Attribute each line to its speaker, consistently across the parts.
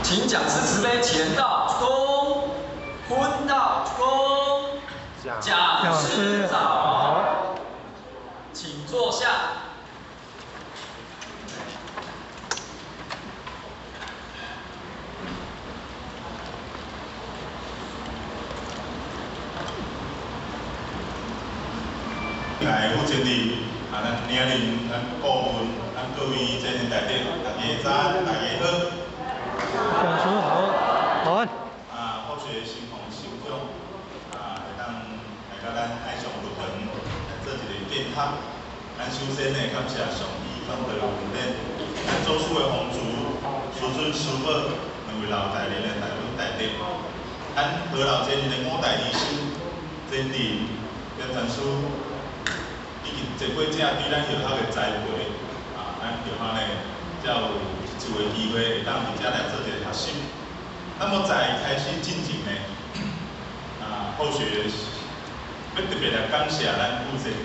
Speaker 1: 请讲师慈悲前到恭，坤到恭，讲师早，请坐下。
Speaker 2: 来负责人咱领领、咱顾问、咱各位前人内底，大家早，大家好。
Speaker 3: 讲师好，好。
Speaker 2: 好学心红心中，会当来甲咱爱上律堂来做一个建堂。咱首先呢，感谢上帝反对我们咱祖师的皇族、师尊师母两位老大人的大恩大德，咱何老前人的五代义师、前人、跟传师。已经坐过正对咱学校的栽培，咱学校呢才有一次的机会会当伫遮来做一个学习。那么在开始进前呢，后学要特别来感谢咱负责人，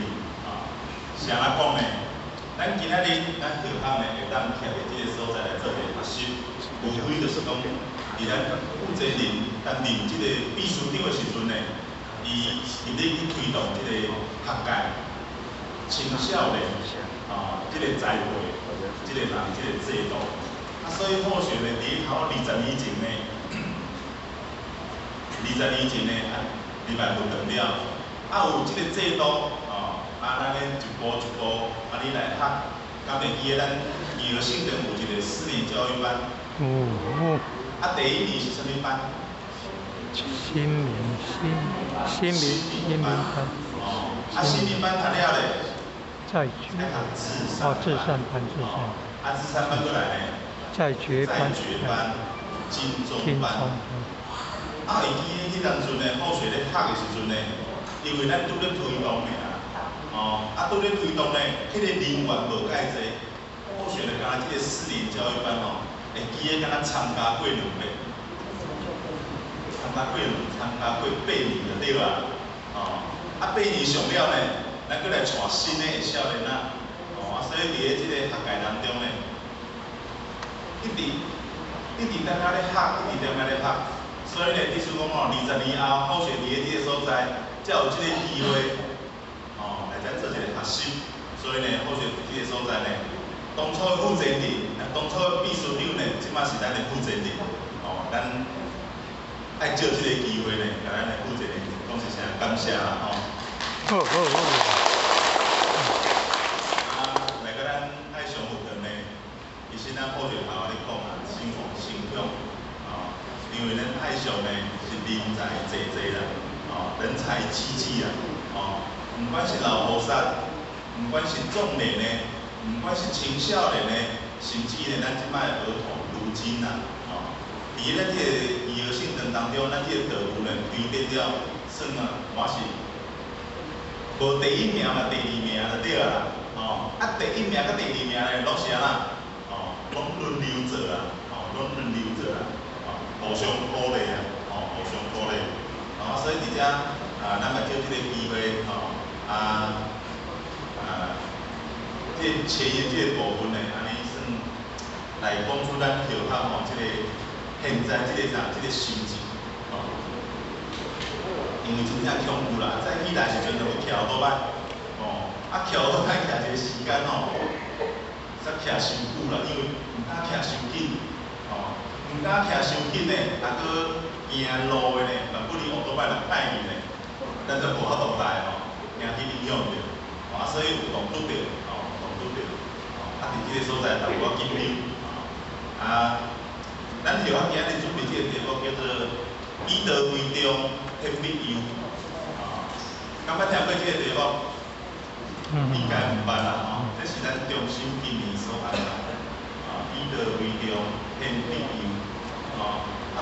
Speaker 2: 啥来讲呢？咱今仔日咱学校呢会当徛伫即个所在来做一个学习，无非就是讲，伫咱负责人担任即个秘书长的时阵呢，伊伫咧去推动即个学界。青少年这个栽培，这个人这个制度，所以后续呢，伫头20年前呢，20年前呢，入来学堂了，有这个制度，咱咧一步一步，你来学，到第二个咱幼儿性能有一个4年教育班，第1年是什么班？
Speaker 3: 心灵班。
Speaker 2: 心灵班读了咧。
Speaker 3: 在觉至善班，
Speaker 2: 至善班过来呢？
Speaker 3: 在觉班，
Speaker 2: 金钟班。会记得迄当阵呢，后学咧读的时阵呢，因为咱拄咧推动的拄咧推动呢，迄个人员无介济，后学咧敢若即个4年教育班会记得敢若参加过2遍，参加过8年就对啦。8年上了呢。咱过来带新的少年仔，所以伫咧即个学界当中呢，一直在遐咧学，一直在遐咧学，所以呢，意思讲20年后，后续伫咧即个所在，才有即个机会，来再做一个学习。所以呢，后续即个所在呢，当初的负责人，当初的秘书长呢，即马是咱的负责人，咱爱借即个机会呢，甲咱的负责人讲一声感谢啦，
Speaker 3: 好。
Speaker 2: 来个咱爱上学堂呢，其实咱好学校咧讲心红心向，因为咱爱上呢是人才济济啦，人才济济啦，不管是老菩萨，不管是壮年呢，不管是青少年呢，甚至呢咱即摆儿童如今啦，伫咱即个幼儿性堂当中，咱即个队伍呢推展了，算我是。无第1名嘛，第2名就对啦。第1名甲第2名呢，拢是安那，拢轮流做啦，互相鼓励啊，互相鼓励。所以伫遮咱嘛借即个机会，即前言即个部分呢，安尼算来讲出咱学校即个现在即个心情。因为真正恐怖啦，早起来时阵就去徛倒摆，徛倒摆徛一个时间煞徛伤久啦，因为毋敢徛伤紧，毋敢徛伤紧呢，搁行路的呢，不离学倒摆就歹去呢，咱就无法度来惊去影响着，所以有动拄着，伫即个所在淡薄紧张，咱就要今日准备即个题目叫做以德为重。天必佑，敢捌听过这个题目？应该毋捌啦，这是咱中心今年所安排，以德为重，天必佑，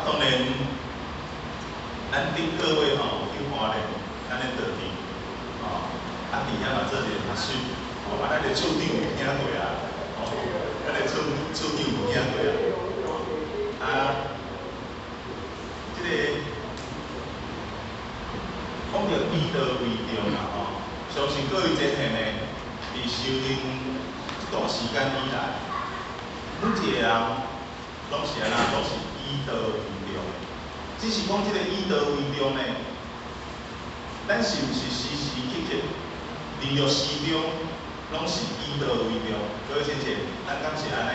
Speaker 2: 当然，咱顶各位有去花莲，咱的道场，伫遐嘛做一个学习，咱的处长有听过啊，咱的处长有听过啊，这个。讲到以德为重啦，相信各位前辈呢，伫修行一段时间以来，每一个人拢是安那，拢是以以道为重，只是讲这个以道为重呢，咱是毋是时时刻刻利用时中，拢是以道为重？各位先生，咱敢是安尼？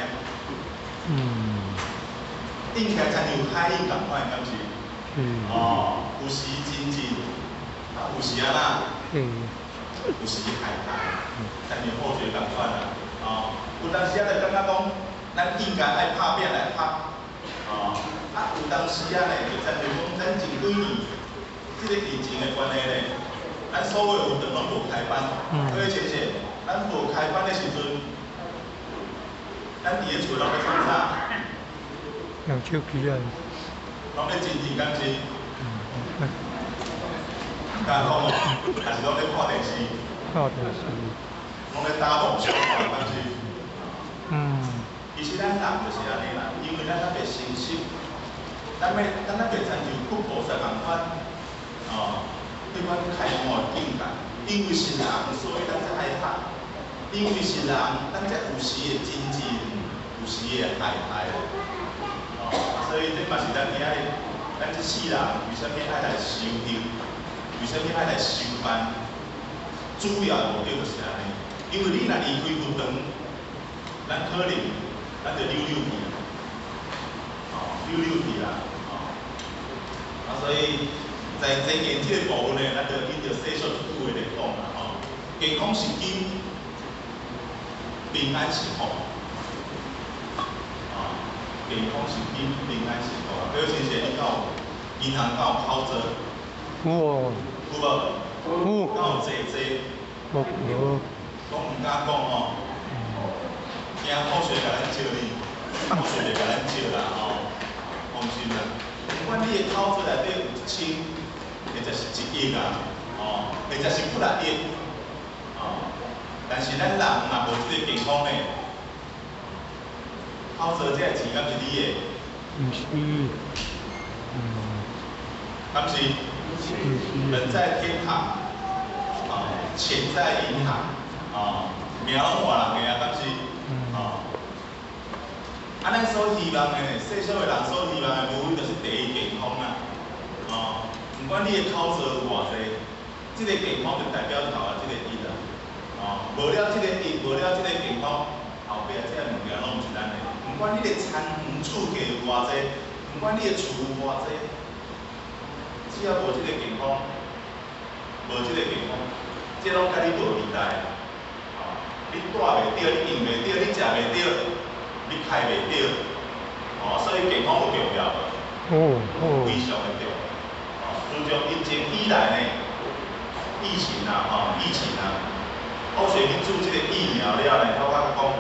Speaker 2: 应该参像海印同款，敢是？哦，有时真真，有时安那？有时害害，参像数学同款啦。哦，有当时啊，就感觉讲，咱应该爱拍拼来拍。哦，有当时啊呢，就参像讲，咱前几年，这个疫情的关系呢，咱所有学堂拢无开班。各位先生，咱无开班的时阵，咱伫咧厝拢咧创啥？
Speaker 3: 用手机啊。
Speaker 2: 拢咧真真敢是？加讲哦，还是拢咧看电视？
Speaker 3: 看电视。
Speaker 2: 拢咧打梦想看，敢是？其实咱人就是安尼啦，因为咱那边成熟，咱那边参像佛菩萨同款，哦，迄款开悟的境界。因为是人，所以咱才爱学；因为是人，咱才有时会真真，有时会害害。哦，所以这嘛是咱今仔日，咱这世人为什么爱来修行？为什么爱来修班？主要的目的就是安尼，因为你若离开佛堂，咱可能咱就溜去，溜去啦，所以在这件这个部分呢，咱就引着细小一句话来讲啦，健康是金，平安是福，健康是金，平安是福。各位先生，你到银行到考者？
Speaker 3: 有
Speaker 2: 无？有。到坐。
Speaker 3: 无。
Speaker 2: 讲唔敢讲哦。惊考学甲咱招你，考学就甲咱招啦放心啦。不管你的考试内底有1000，或者是1亿啊，或者是几啊亿，但是咱人若无即个健康呢，考试这个钱敢是你的？
Speaker 3: 毋是。
Speaker 2: 敢是？人在天堂，钱在银行，命拢换人个啊，敢是？咱所希望的呢，细小的人所希望的无非就是第一健康啦。不管你的考试有偌济，这个健康就代表头这个一啦。无了这个一，无了这个健康，后壁这个物件拢毋是咱的。不管你的田厝价有偌济，不管你的厝有偌济，只要无这个健康，无这个健康，这拢甲你无未来。你住袂着，你用袂着，你食袂着。你开袂着，所以健康有重要无？非常的重要。自从疫情以来呢，疫情啊，科学去做这个疫苗了呢，我感觉讲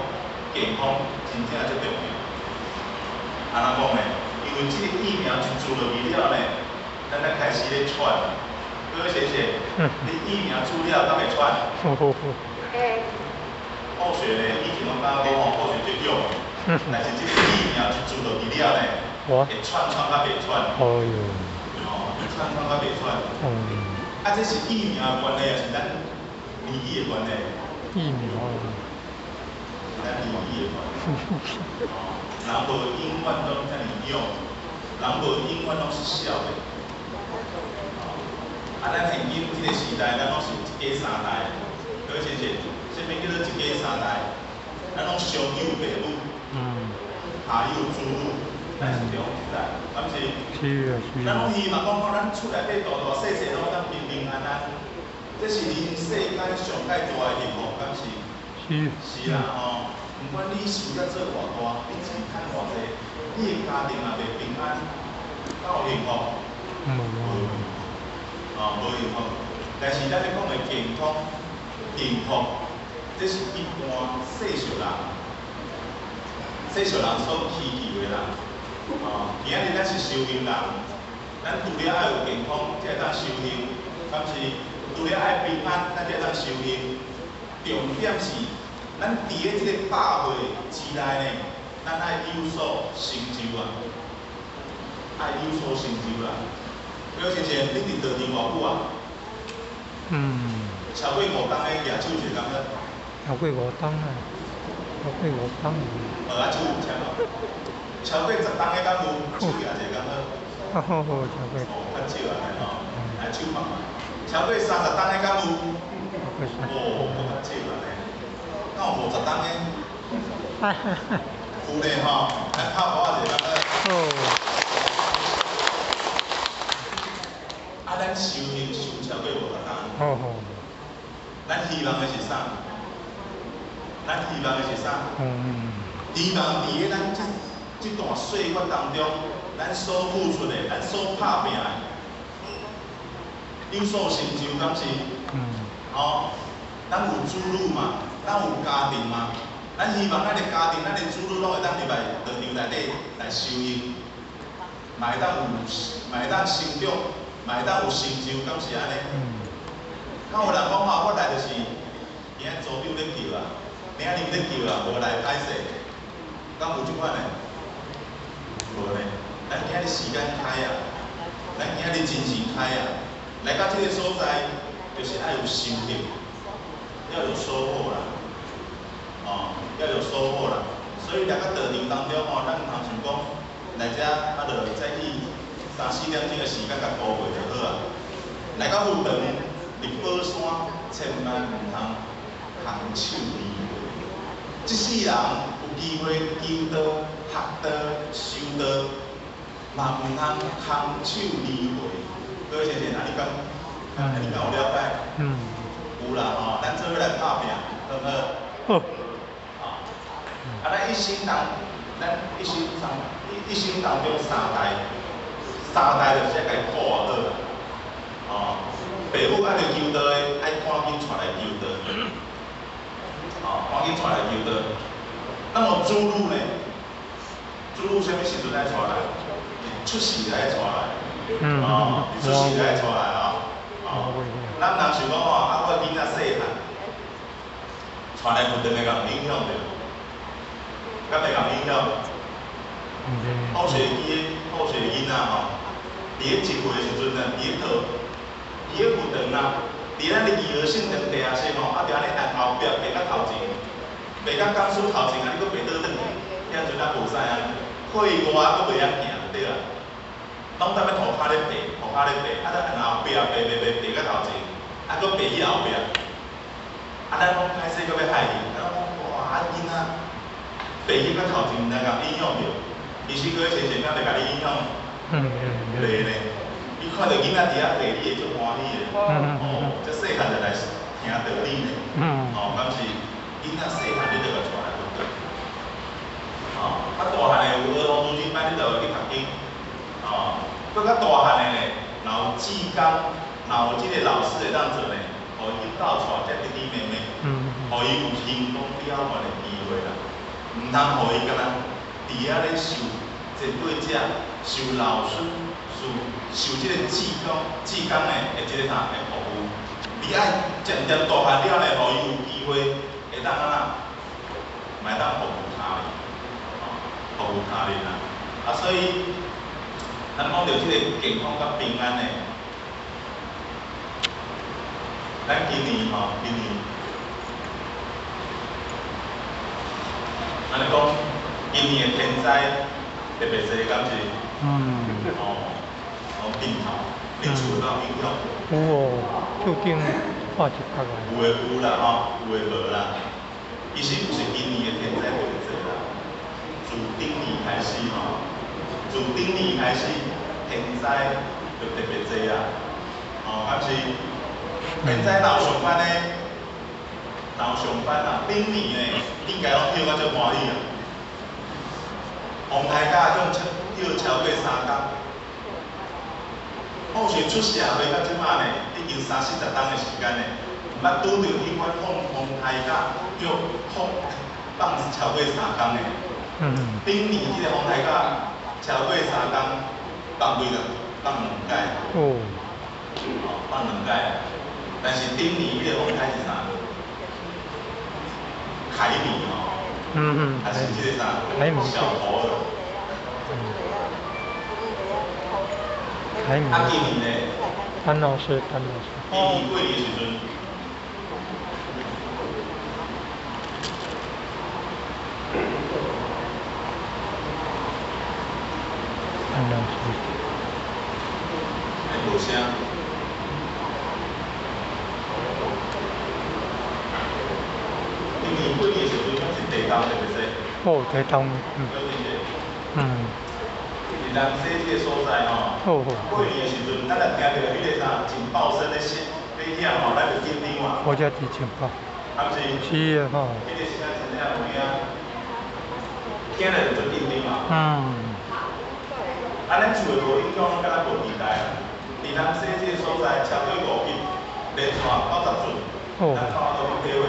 Speaker 2: 健康真正最重要。安怎讲呢？因为这个疫苗一做落去了呢，咱才开始咧喘。各位先生，你疫苗做了，敢会喘？科学呢，以前我感觉讲科学最用。但是这个疫苗一做落去了呢，会喘较袂喘。喘较袂喘。这是疫苗的关系，还是咱年纪的关系？
Speaker 3: 疫苗。
Speaker 2: 是咱年纪的关系。人无永远拢遮尔勇，人无永远拢是少的。咱现今这个时代，咱拢是一家三代。各位先生，什么叫做一家三代？咱拢上有父母。下有子女，咱是中时代，敢是？咱拢希望讲咱厝内底大大细细拢当平平安安，这是人世间上介大的幸福，敢是？是啦不管你事业做偌大，你钱赚偌济，你的家庭也袂平安，敢有幸福？无幸福。但是咱咧讲的健康、幸福，这是一般世俗人。世俗人所祈求的啦，今仔日咱是修行人，咱除了爱有健康，才会当修行；，敢是除了爱平安，咱才会当修行。重点是，咱伫咧这个百岁之内呢，咱爱有所成就啊，爱有所成就啦。各位先生，你伫道场偌久啊？超过5天的举手一个感觉。超过5天啊。
Speaker 3: 超过5天。
Speaker 2: 啊，手有签无？超过10档的敢有手举者敢好？
Speaker 3: 好，超过。
Speaker 2: 较少安尼吼，来手放嘛。超过30档的敢有？哦，较少安尼。敢有50档的？有咧吼，来拍鼓仔者敢好？啊，咱修行修超过50档。咱希望的是啥？咱希望的是啥？希望伫个咱这段岁月当中，咱所付出的、咱所打拼的，有所成就，敢是？哦，咱有子女嘛，咱有家庭嘛，咱希望咱的家庭、咱的子女拢会当入来道场内底来修行，嘛会当成长，嘛会当有成就，敢是安尼？敢有人讲吼，我来就是今仔组长咧叫啊，明仔日咧叫啊，无来歹势，敢有即款的？无呢，咱今仔日时间开啊，咱今仔日精神开啊，来到这个所在，就是要有收获，要有收获啦，要有收获啦。所以来到道场当中吼，咱唔通想讲来遮啊，就再去3、4点钟的时间甲度过就好啊。来到佛堂入宝山，千万唔通空手离开。即世人有机会求道、学道、修道，嘛唔通空手离回。各位先生，安尼讲，安尼讲有了解？有啦吼，咱做伙来打拼，好唔好？好。咱一生当中三代就是该顾好啦。父母爱着求道的，爱赶紧带来求道，赶紧带来求道。那么子女呢？子女什么时阵爱带来？出世来带来，出世来带来咱人想讲我囡仔细汉，带来不定会共影响着，敢会共影响？好势囡仔吼，伫咧1岁的时阵呢，伫咧佛堂啦，伫咱的幼儿性堂地下室吼，就安尼按后壁爬到头前，爬到讲师头前，安尼佫爬倒转去，遐阵咱无使啊，岁外佫袂晓行就对啦。拢踮咧涂骹咧爬，就按后壁爬到头前，佫爬去后壁。咱拢开始佫要害伊，咱讲哇，囡仔爬去到头前，毋通甲影响着。其实各位先生，敢会甲你影响？袂呢。伊看到囡仔伫遐爬，伊会足欢喜的。这细汉就来听道理呢。敢是囡仔细汉你就甲带来佛堂。大汉的有儿童中心班，你就去读经。搁较大汉的呢，若有志工，若有即个老师会当做呢，互伊引导带遮弟弟妹妹，互伊有行动表现的机会啦。毋通互伊敢若伫遐咧受前辈者、受老师。受即个志工的即个啥的服务，你爱渐渐大汉了呢，互伊有机会会当安那，卖当服务他人，服务他人啦。所以咱讲到即个健康甲平安呢，咱今年安尼讲，今年的天灾特别多，敢是？病头，你厝哪有影响？
Speaker 3: 有究竟看一角啊？
Speaker 2: 有诶有啦有诶无啦。其实就是今年诶天灾特别多啦。自顶年开始天灾就特别多啊。敢是天灾闹上班咧，顶年诶应该拢跳到足欢喜啊。洪台甲种跳超过3工。好像出社会到即摆呢，已经30、40档的时间呢，毋捌拄着迄款风台甲叫放超过3工的。顶年即个风台甲超过3工，放几个？放2届。放2届。但是顶年迄个风台是啥？凯米还是即个啥？小猴儿。今年呢？
Speaker 3: 谭老师。
Speaker 2: 今年过年的时阵，
Speaker 3: 潘老师。
Speaker 2: 无声。今年过年的时阵，咱是地冬，对不对？
Speaker 3: 哦，地冬，
Speaker 2: 是咱说这个所在吼，过年的时阵，咱若听到迄个啥警报声咧响吼，咱就紧张嘛。
Speaker 3: 我才提警报。
Speaker 2: 啊，毋是？
Speaker 3: 是的吼。
Speaker 2: 迄个声真正有影，听了就做紧张嘛。咱厝的无影响，敢若无期待啦。伫咱说这个所在，车轨5级，连续90阵，咱看到去体会。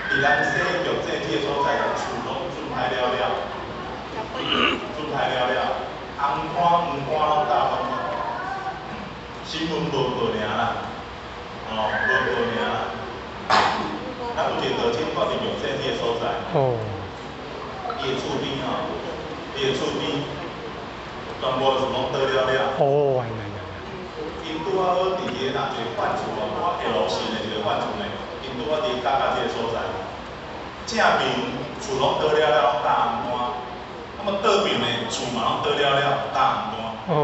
Speaker 2: 伫咱说玉这个所在，厝拢准歹了了。准歹了了，红看黄看拢大方看，新闻无报尔啦，无报尔啦。咱有一个道警住伫玉井这个所在，伊的厝边全部是拢倒了了。因拄啊好伫个一个犯厝哦，下路线的一个犯厝呢，因拄啊伫甲这个所在，正面厝拢倒了了，大红单。那么倒边呢，厝嘛拢倒了了，大红单。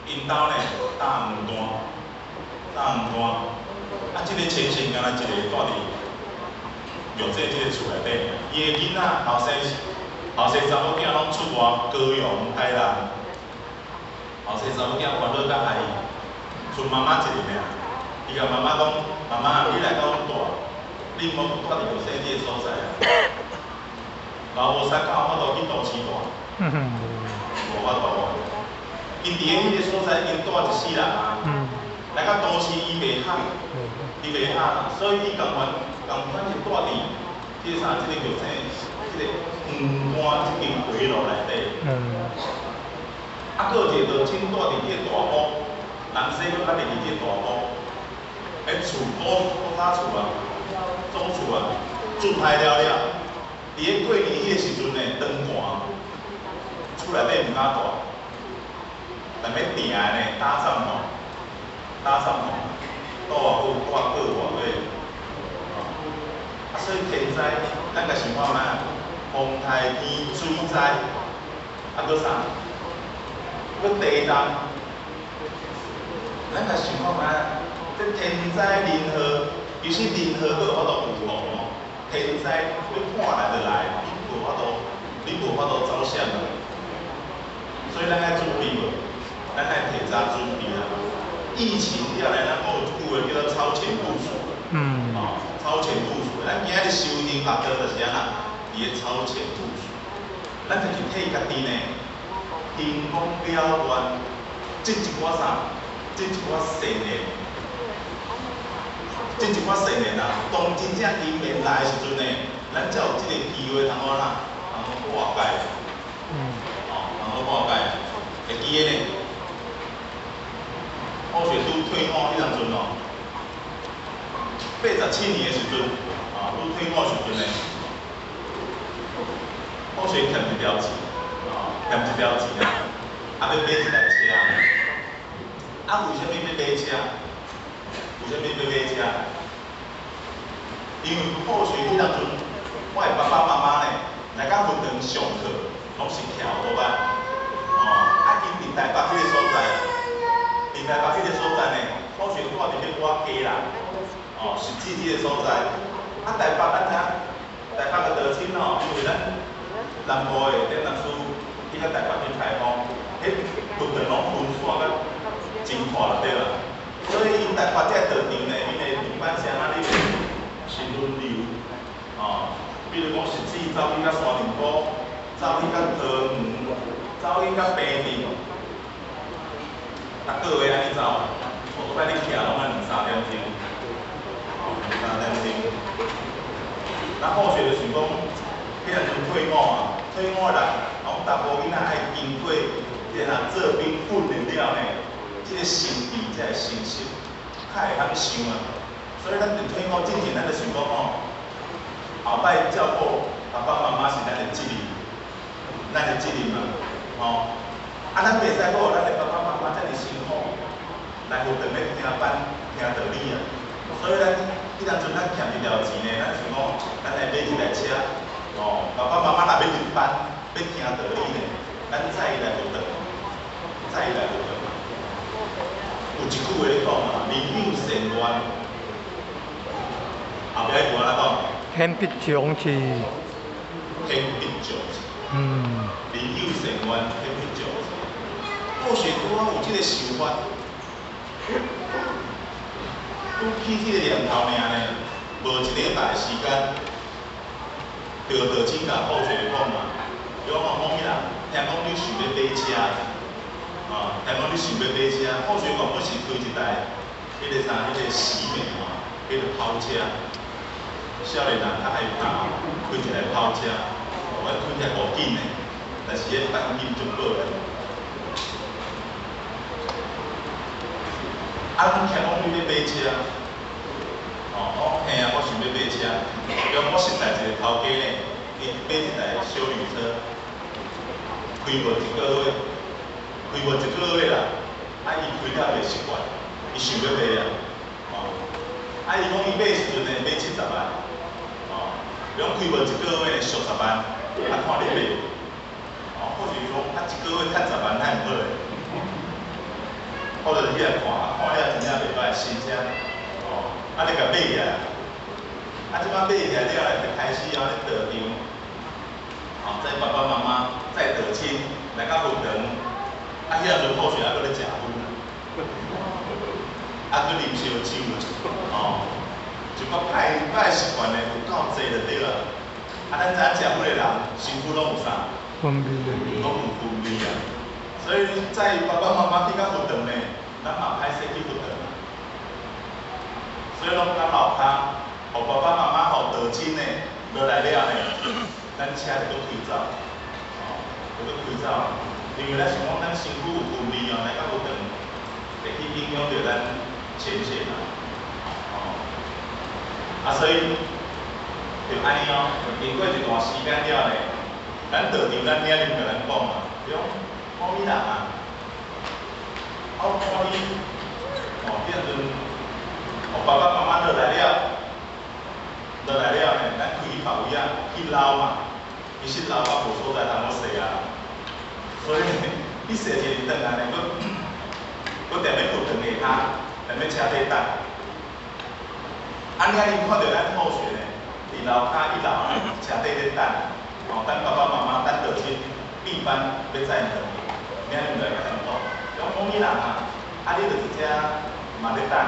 Speaker 2: 因兜呢，大红单。啊，这个情形敢若一个住伫玉井这个厝内底，伊的囡仔后生查某囝拢出外高雄、台南，后生查某囝烦恼甲爱伊，剩妈妈一个尔。伊甲妈妈讲，妈妈，你来甲阮住，你莫住伫玉井这个所在啊。老无啥敢有法度去都市住。无法度，因伫迄个所在已经住一世人啊。来到都市伊袂合，所以伊共款是住伫即啥即个玉井，即个黄单即间回路内底。啊，佫有一个道警住伫即个大埔，人生佫较伫即个大埔，厝古早厝啊，总厝啊，准歹了了。伫个过年迄个时阵呢，灯寒。厝内底毋敢住，但要定的呢，搭帐篷，住偌久，住过偌月。啊，所以天灾，咱家想看卖，风台天水灾，啊，佫啥？佫地动，咱家想看卖，这天灾人祸，其实人祸佫有法度预防哦，天灾你看来就来，你无法度走险啊。所以咱爱准备无，咱爱提早准备啦。疫情了来，咱讲有一句话叫做超前部署。超前部署。咱今仔日修行学到就是安那，伊个超前部署。咱就是替家己呢，天公了愿，即一寡啥，即一寡善念，当真正因缘来的时阵呢，咱才有即个机会通好啦，通好化解。化解，会记个呢？好像拄退伍迄阵哦，87年的时阵，拄退伍时阵呢，好像欠一条钱，啊，要买一台车。啊，为什么要买车？因为好像迄阵我的爸爸妈妈呢，来到云堂上课，拢是徛好吧。因伫台北迄个所在，呢，好像住伫迄我家啦，实际迄个所在。啊，台北咱知，台北个道亲因为咱南部的电脑师去到台北去采访，迄云堂拢分散甲真宽对啦。所以因台北这道场呢，因的平板是安那哩是轮流，比如讲实际走去到山林埔，走去到桃园。走去到平地，逐个月安尼走，我摆你徛拢爱2-3点钟，2-3点钟。咱好势就想讲，迄阵阵退伍的人，拢大部囡仔爱经过，即个做兵训练了呢，即个心智才会成熟，较会晓想啊。所以咱伫退伍之前，咱就想讲后摆照顾爸爸妈妈是咱的责任嘛。咱袂使讲咱的爸爸妈妈遮尔辛苦，来负担咧听班、听道理啊。所以咱迄阵阵咱欠一条钱呢，咱想讲，咱来买一台车，爸爸妈妈若要入班，要听道理呢，咱再来就等，再来就等。有一句话咧讲啊，人有善愿，后壁迄句安怎讲？
Speaker 3: 天必将之。
Speaker 2: 天必将之。
Speaker 3: 嗯。
Speaker 2: 人有善愿，天必将之。或许拄好有即个想法，拄起即个念头尔呢，无一礼拜的时间，就请甲后学讲嘛，比如讲某物人，听讲你想要买车。听讲你想要买车，后学讲要是开一台，迄个啥，迄个喜美嘛，迄个跑车，少年人较害怕，开一台跑车，我开起来无紧的，但是迄钣金足好个。啊，你听讲你要买车，我嘿啊，我想要买车，比如我实在一个头家呢，伊买一台小旅车，开无一个月。开无一个月啦，伊开了袂习惯，伊想要买啊，伊讲伊买的时阵呢，买70万，比如开无一个月俗10万，看你买，或许讲一个月赚10万太唔好咧，或者你来看，看了真正袂歹新车，你甲买起来，即摆买起来了就开始咧得场，载爸爸妈妈载得亲来到云堂。遐阵或许还搁咧食薰，搁啉烧酒，就讲歹习惯咧有够济就对啦。咱知影食薰的人，身躯拢有啥？
Speaker 3: 分泌的。
Speaker 2: 拢有分泌啊。所以在爸爸妈妈去到云堂呢，咱嘛歹势去云堂。所以拢咱老卡，互爸爸妈妈、互道亲呢，落来了呢，咱车就搁开走，就搁开走。因为咱想讲，咱身躯有分泌来到云堂，会去影响到咱前线所以就安尼经过一段时间了呢，咱道场咱领领甲咱讲嘛，比如某物人看你，迄阵，爸爸妈妈落来了呢，咱开去跑位去捞嘛，其实捞无所在通好势啊。所以，你坐一日转来呢，佫踮咧云堂下骹，踮咧车底等。你看到咱后学呢，伫楼骹1楼呢，车底咧等，等爸爸妈妈、等道亲闭班要载回去，你就来甲咱讲，讲某物人你就直接嘛咧等，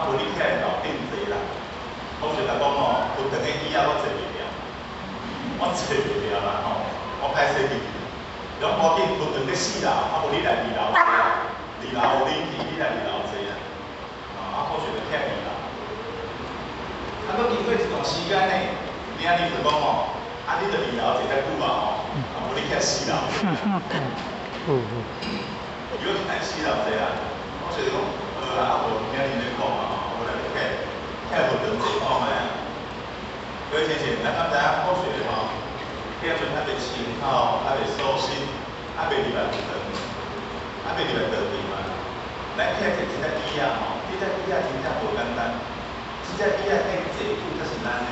Speaker 2: 无你起来楼顶坐啦。后学甲讲云堂的椅我坐袂了，我坐袂了啦我歹势去。讲赶紧云堂咧4楼，无你来2楼坐，2楼有冷气，你来2楼坐好学就徛2楼。佫经过一段时间呢，领就讲你着2楼坐较久无你徛4楼。如果徛4楼坐啦，我就是讲无领咧讲无来徛云堂坐看卖。各位先生，咱刚才后学迄阵还袂清口，还袂舒心，还袂入来云堂，还袂入来道场嘛。咱徛一只椅这只椅真正无简单，这只椅可以坐久才是咱的，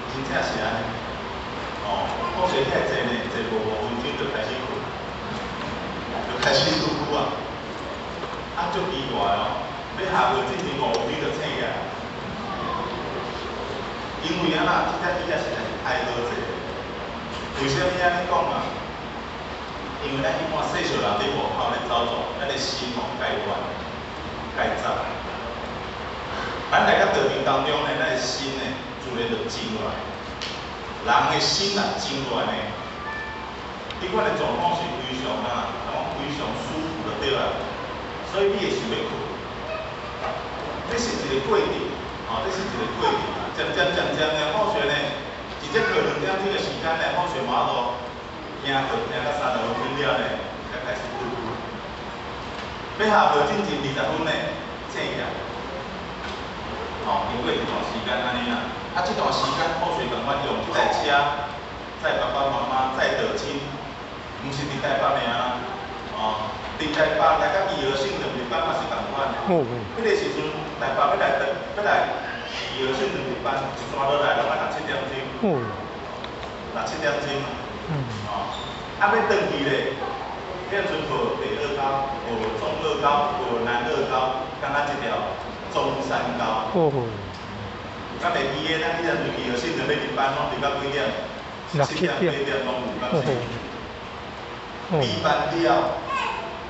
Speaker 2: 真正是安尼。好势徛坐呢，坐无5分钟就开始困，就开始拄久足奇怪要下回进前5分钟就醒起来，因为这只椅实在是太好坐。为什么安尼讲啊？因为咱一般细小人伫外口咧走走，咱的心介乱、介杂。咱来到道场当中呢，咱的心呢，自然就静落来。人的心静落来呢，你款的状况是非常非常舒服的对啦。所以你会想要困，这是一个过程，这是一个过程渐的，或许呢。一节课2点钟的时间呢，好学马路听到35分了呢，才开始拄久。要下课进前20分呢，醒起来。经过一段时间安尼啦，这段时间好学同款用这台车载爸爸妈妈、载道亲，唔是伫台北尔啦，伫台北来到宜和省2日班嘛是同款。迄个时阵台北要来。宜和省2日班，一山落来拢要6、7点钟，6、7点钟嘛。啊，要转去咧，迄阵无第二高，无中二高，无南二高，敢若一条中山高。
Speaker 3: 哦。
Speaker 2: 甲袂记诶，咱迄阵去学性就要入班，拢入到几点？7点、8点拢有，敢是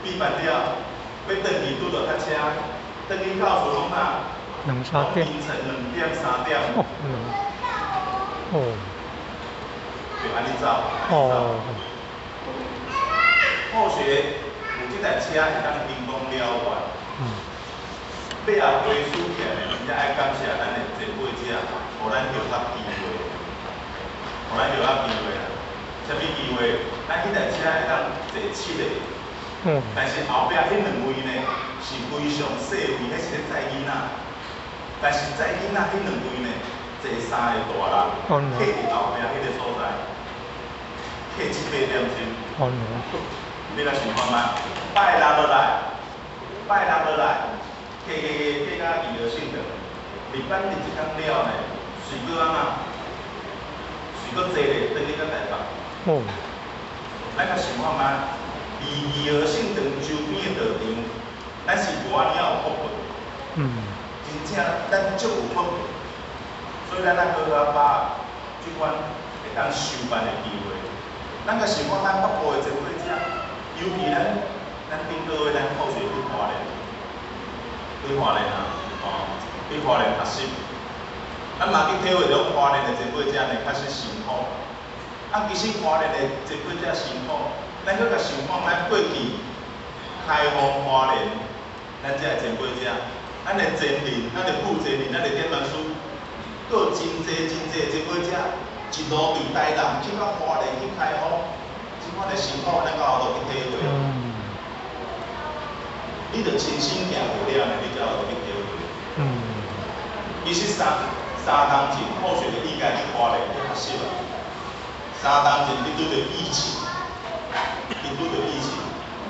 Speaker 2: ？B 班了，要转去拄着较车，转去到芙蓉嘛，
Speaker 3: 两三点。
Speaker 2: 凌晨2点、3点。
Speaker 3: 哦。
Speaker 2: 就安尼走，
Speaker 3: 哦。
Speaker 2: 后学有即台车会当轻松了完。尾后归输起来，真正爱感谢咱的前辈者，互咱有法机会，互咱有法机会啦。啥物机会？咱迄台车会当坐7个，但是后壁迄2位呢是非常细位，迄是咧载囡仔。但是载囡仔迄2位呢，坐3个大人，客伫后壁迄个所在，客7、8点钟。你来想看觅，拜六落来，客到娱乐性的，日班日一天了呢，随搁安怎？随搁坐咧，转去到台北。咱甲想看觅，离娱乐性场周边的道场，咱是无安尼有福分。真正咱足有福分，所以咱好好把即款会当收办的机会，咱甲想看咱北部的前辈者，尤其咱顶个月咱后学去花莲。去花莲啊，去花莲学习，咱嘛去体会到花莲的前辈者呢，确实辛苦。其实花莲的前辈者辛苦，咱搁甲想看咱过去开放花莲，咱遮的前辈者，咱的前任、咱的副前任、咱的点文书，搁有真济的前辈者，一路从台南去到花莲去开放，即款的辛苦，咱到后头去体会。你着亲身行过了呢，你才有去体会。其实三冬前，后续就应该去花莲去学习啦。3冬前你拄着疫情，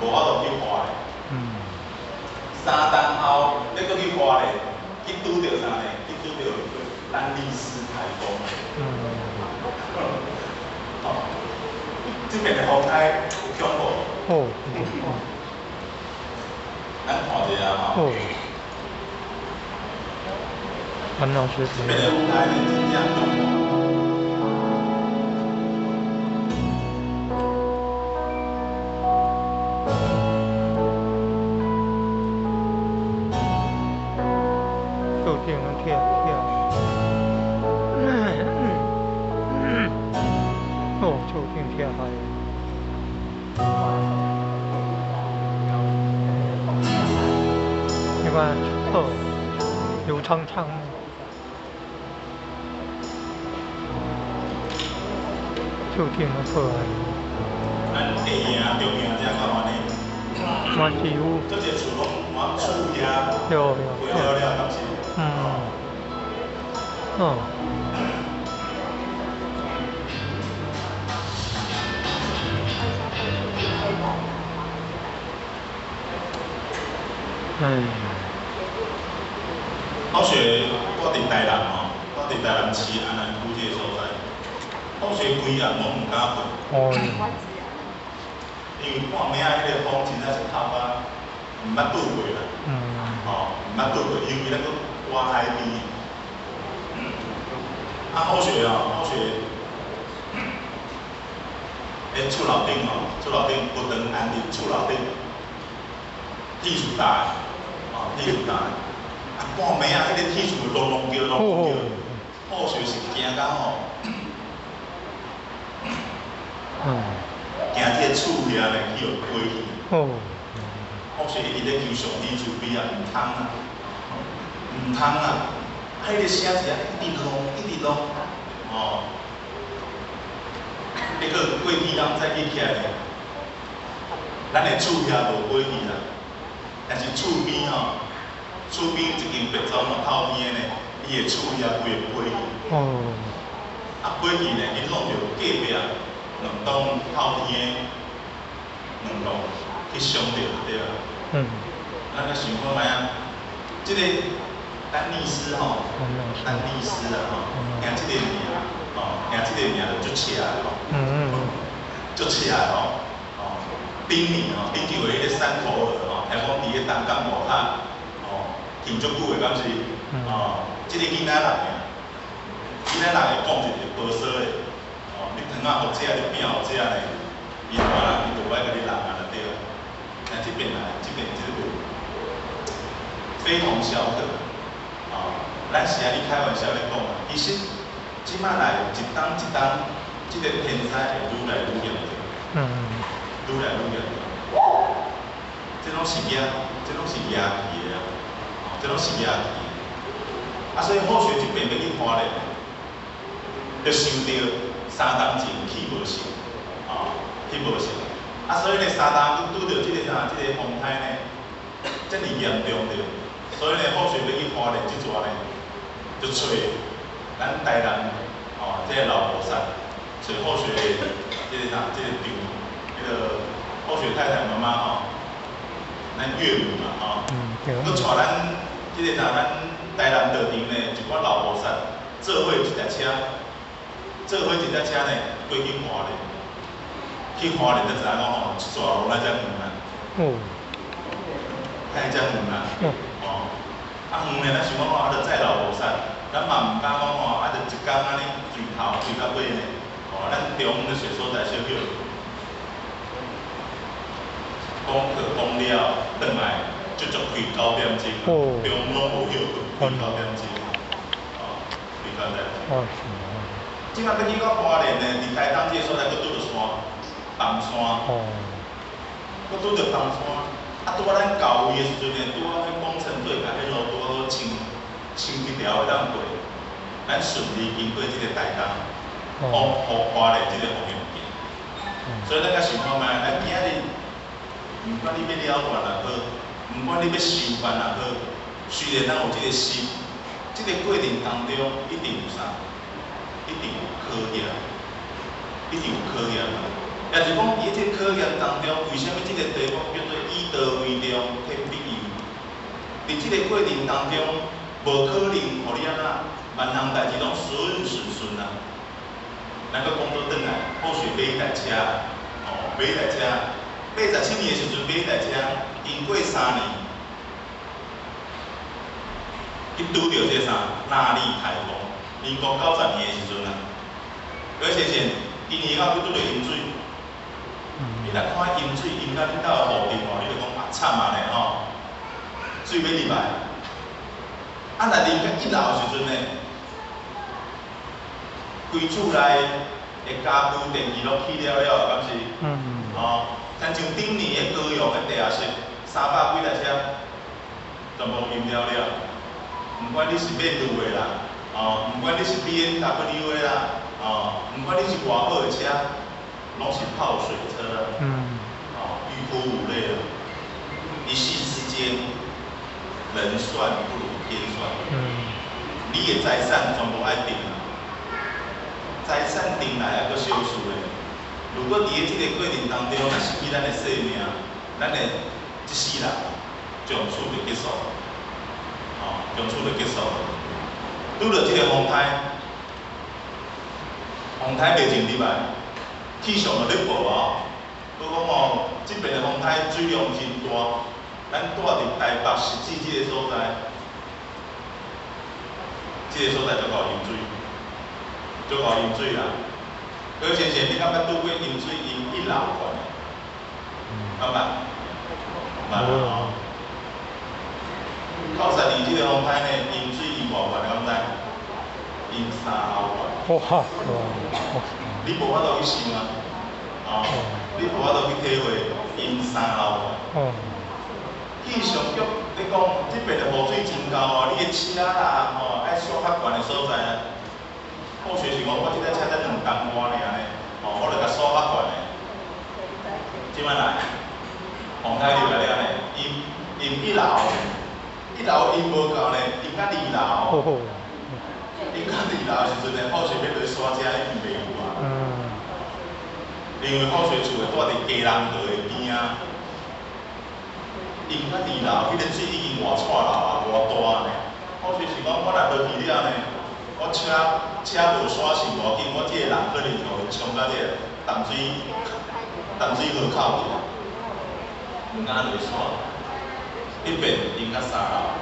Speaker 2: 无法度去花莲。3冬后，你搁去花莲，去拄着啥呢？去拄着咱历史台风。这边的风台有恐怖。咱看一下吼。
Speaker 3: 潘老师。
Speaker 2: 这边的舞台呢，真正恐怖。
Speaker 3: 就这样跳。就这跳嗨。你看，流畅畅。就这么过来。
Speaker 2: 咱地赢、中赢才到安尼。
Speaker 3: 满几乎。
Speaker 2: 这些厝拢满厝赢，过了了，敢是？好学我伫台南吼，我伫台南市安南区这个所在，好学规日拢唔敢瞓。因为看明仔迄个风真正是透甲毋捌拄过啦。毋捌拄过，因为咱搁外海边。好学好学。厝楼顶不长安宁，厝楼顶，铁树大，铁树大。半暝啊，迄个铁树隆隆叫，好学是惊到吼，惊迄个厝遐呢去互飞去。好学一直咧求上帝慈悲啊，唔通啊，迄个声是一直弄，迄个过去人再去起来，咱的厝遐无过去啦，但是厝边厝边一间别庄透天的呢，伊的厝遐规个过去。过去呢，伊弄着隔壁2栋透天2栋去相着对啦。咱个想看卖啊，即个单律师吼，单律师啊吼，听即个名，听即个名就足车吼。足赤哦，顶年哦，顶就迄个山头鹅哦，听讲伫个东港外口哦，停足久的，敢是哦，即个囡仔人呀，囡仔人会讲一个无说的哦，你汤啊好食，你饼好食呢，伊大人伊就爱甲你人啊就对了。但这边来，这边这个非同小可啊，咱是安尼开玩笑咧讲啊，其实即摆来一档一档，即个偏差会愈来愈严重。愈来愈严重，这拢是野，这拢是野气的啊，这拢是野气的。啊，所以好学这边要去花莲，要想到3冬前气无成，气无成。啊，所以咧3冬拄着这个啥，这个风台呢，遮尔严重着，所以咧好学要去花莲这阵呢，就找咱台南这个老婆山，找好学的这个啥，这个场。那个后雪太太妈妈咱岳母嘛佮带咱即个咱台南道场呢，一寡老菩萨做伙一台车，做伙一台车呢，过去花莲，去花莲才知影讲一逝路咱才远啊，太才远啊，啊远呢，咱想讲就载老菩萨，咱嘛毋敢讲就一工安尼从头开到尾呢，咱中那些所在小叫。讲课讲了，转来就开9点钟，中拢无休困，开9点钟，开9点钟。即摆要去到花莲呢，伫台东这个所在，佮拄着山，东山，佮拄着东山，啊，拄咱到位的时阵呢，拄迄工程队甲迄路拄好清一条会当过，咱顺利经过即个台东，往花莲即个方向行。所以咱甲想看觅，咱今仔日。毋管你要了断也好，毋管你要修办也好，虽然咱有这个心，这个过程当中一定有啥？一定有考验，一定有考验啊！也就是讲，伫这考验当中，为什么这个题目叫做以道为重，天必佑？伫这个过程当中，无可能，互你安那万项代志拢顺啊！咱个工作转来，或许买一台车，买一台车。87年的时阵买一台车，经过3年，去拄着这啥纳莉台风，民国90年的时阵啊，而且今年后去拄着淹水，你若看淹水淹到恁兜的户顶你就讲惨啊咧水要入来，啊，若淋到1楼的时阵呢，规厝内的家具电器拢起了，敢是？像顶年的高雄的地下室，300几台车，全部淹了。毋管你是马路的啦，毋管你是 BMW 的啦，毋管你是偌好的车，拢是泡水车，欲哭无泪了。一夕之间，人算不如天算。你的财产全部爱定啊，财产定来还阁小事嘞。如果伫咧即个过程当中，若失去咱的生命，咱的一世人从此就结束，从此就结束。拄着即个风台，袂前入来，气象就咧报佮讲即边的风台水量真大，咱住伫台北实际即个所在，即个所在就搞淹水啦。何先生，你敢捌拄过淹水淹1楼悬？敢捌？捌啦90年即个风台呢，淹水淹偌悬，敢知？淹3楼悬。你无法度去想啊，你无法度去体会淹3楼悬。气象局咧讲，即边的雨水真高你的车啦，爱刷较悬的所在啊。或许是讲，我即台车才2公外尔呢，我著甲锁较悬的。即摆来，风台入来了呢，淹1楼，1楼淹无够呢，淹到2楼。淹到2楼的时阵呢，或许要落山车已经袂有啊。因为或许厝会住伫家人道的边啊，淹到2楼，迄个水已经偌错流啊，偌大呢。或许是讲，我若落去了呢。我车无煞是无要紧，我即个人可能就会冲到这个淡水淡水河靠去啊，唔敢落山，一边应该3楼，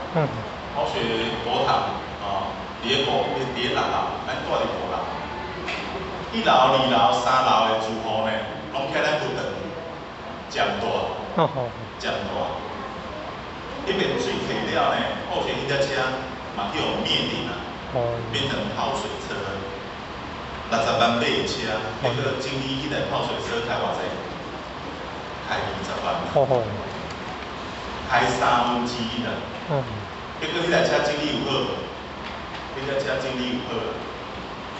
Speaker 2: 我学国堂伫咧6楼，咱住伫5楼，1楼、2楼、3楼的住户呢，拢起来不长，占大，占大。迄边水退了呢，后续迄只车嘛叫灭顶啊，变成泡水车。60万买的车，迄个经理迄台泡水车开偌济？开20万。开1/3啦。结果迄台车经理有好无？迄台车经理有好，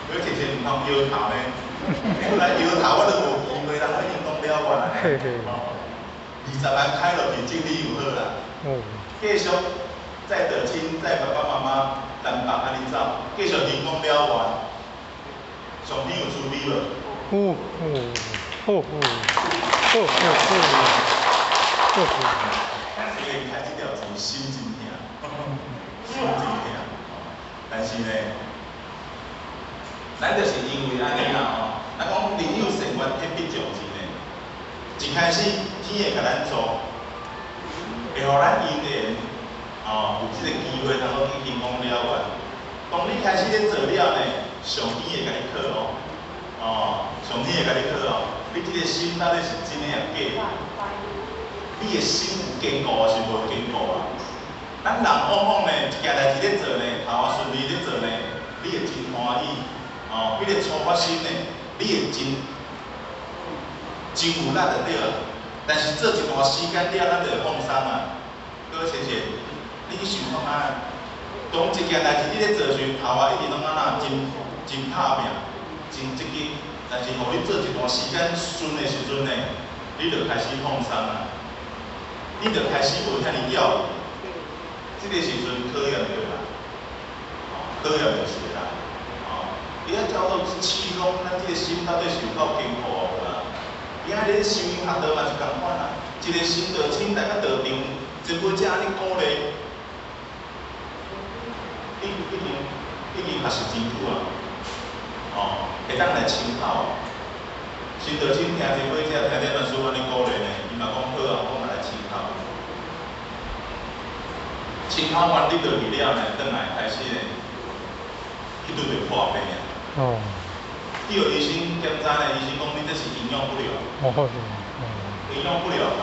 Speaker 2: 佢直接唔通摇头呢。本来摇头我都无机会，人可以讲了我啦。20万开落去，经理有好啦。继续再得亲，再爸爸妈妈单白安尼走，继续人工了完，上天有慈悲无？所以开这条船心真痛，心真痛。但是呢，咱就是因为安尼啦咱讲人有善缘，天必重情呢。一开始天会甲咱做。会互咱因缘有即个机会，通好去成功了缘。当你开始咧做了呢，上天会甲你考上天会甲你考你即个心到底是真诶也假？你诶心有坚固是无坚固啊？咱人往往呢，一件代志咧做呢，头啊顺利咧做呢，你会真欢喜迄个初发心呢，你会真有力就对了。但是做一段时间了，咱就会放松啊。各位先生，你去想看啊，当一件代志你咧做时，头啊一直拢安那真拍拼，真积极。但是，互你做一段时间顺的时阵呢，你就开始放松啊，你就开始无遐尼要。这个时阵考验着啦，考验就是啦，你要照到试讲，咱这个心到底是有够坚固无啦？今仔日修行学道嘛是共款啊，一个心道清，大家道场，真本只安尼鼓励，已经学习真久啊，会当来参考。心道清听真本只，听这本书安尼鼓励呢，伊嘛讲好啊，我嘛来参考。参考完你落去了呢，转来开始呢，迄拄着破病啊。去互医生检查呢，医生讲你这是营养不良。营养不良嘛，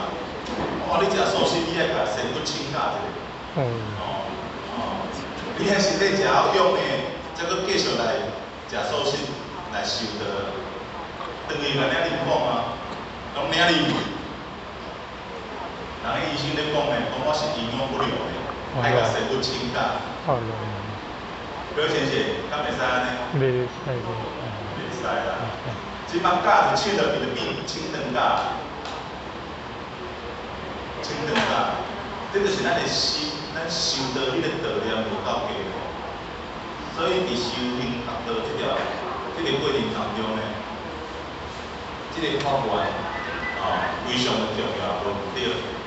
Speaker 2: 你食素食，你爱甲身骨清教者。你遐身体食好养的，再搁继续来食素食来修道。等于来领你讲啊，拢领你。人个医生咧讲的，讲我是营养不良的，爱甲身骨清教。各位先生，敢会使安尼？袂使啦，即摆教就手落去就变清肠教，清肠教，这就是咱的心，咱修道迄个道念无够坚固，所以伫修行学道这个过程当中呢，这个法缘非常的重要，无对。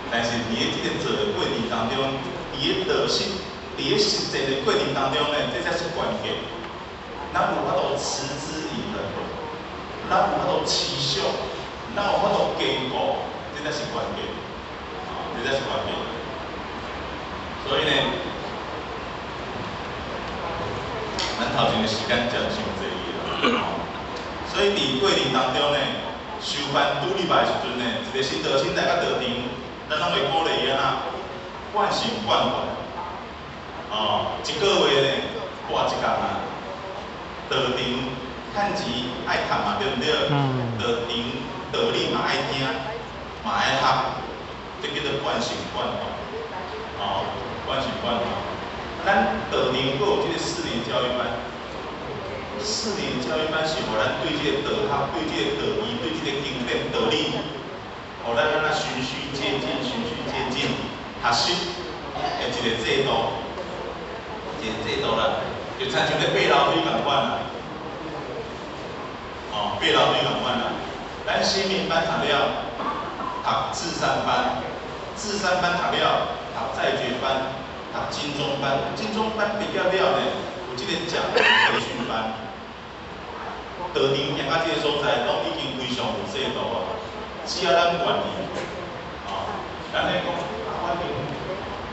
Speaker 2: 但是伫咧这个做的过程当中，伫咧道实，伫咧实践的过程当中呢，这才是关键。咱有法度持之以恒，咱有法度持续，咱有法度坚固，这才是关键，这才是关键。所以呢，咱头前的时间真伤济了，所以伫过程当中呢，修办拄礼拜的时阵呢，一个新道场来到道场，咱拢会鼓励伊安那惯行惯还，一个月呢，挂一工啊。道场趁钱爱读嘛，对不对？道场道理嘛爱听，嘛爱学，这叫做惯行惯还。惯行惯还。咱道场阁有这个4年教育班，4年教育班是互咱对这个道学、对这个道义、对这个经典道理，互咱安那循序渐进、学习的一个制度，啦。就亲像咧爬楼梯共款啦，爬楼梯共款啦。咱新民班读了，读智山班，智山班读了，读在觉班，读金钟班，金钟班毕业了呢，有即个讲培训班。道场行到即个所在，拢已经非常有制度啊。只要咱愿意，咱来讲，我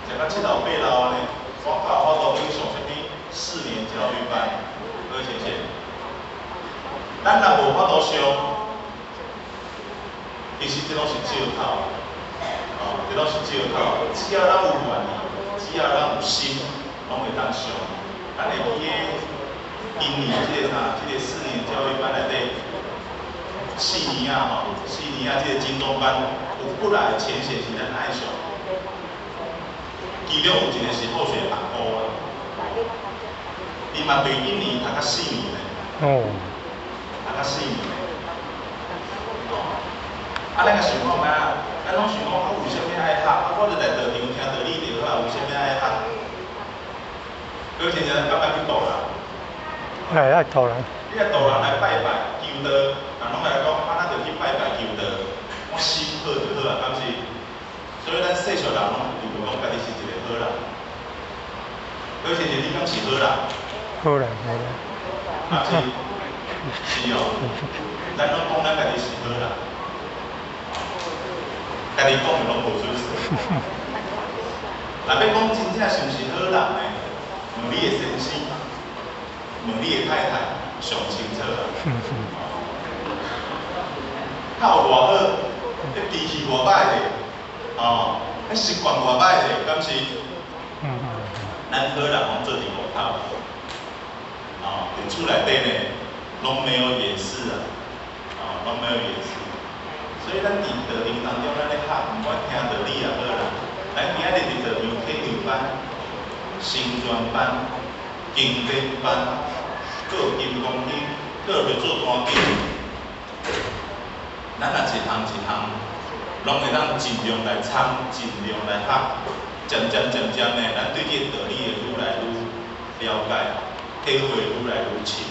Speaker 2: 食到7老8老呢，我教我都去上什么4年教育班，各位先生，咱若无法度上，其实这拢是借口，这拢是借口。只要咱有愿意，只要咱有心，拢会当上。咱会记个今年这个4年教育班内底，4年啊，4年啊，这个精中班有不来的前线是咱爱上。其中有一个是后学阿姑啊，伊嘛对1年读到4年的，读到4年的，咱个想看卖啊，咱拢想讲为什么爱学？我就来道场听道理就好，为什么爱学？各位先生，敢捌去道人？
Speaker 3: 爱道人。
Speaker 2: 你来道人来拜拜求道，人拢来讲，咱就去拜拜求道，我心好就好啊，敢是？所以咱世俗人拢以为讲家己是一个好人。各位先生，你敢是好人？
Speaker 3: 好人，好人。
Speaker 2: 啊是，是哦。咱拢讲咱家己是好人。家己讲的拢无准数。若要讲真正是毋是好人呢？问你的先生，问你的太太，上清楚啊。口偌好，迄脾气偌歹咧，迄习惯偌歹咧，敢是？咱好人拢做伫外口，伫厝内底呢，拢没有掩饰啊，拢没有掩饰。所以咱伫道场当中，咱咧学，毋管听道理也好啦。咱今仔日伫道场体育班、成全班、竞争班，佫有金光金，佫有要做单机。咱若一项一项，拢会当尽量来参，尽量来学，渐渐呢，咱对这个道理会愈来愈了解，体会愈来愈深。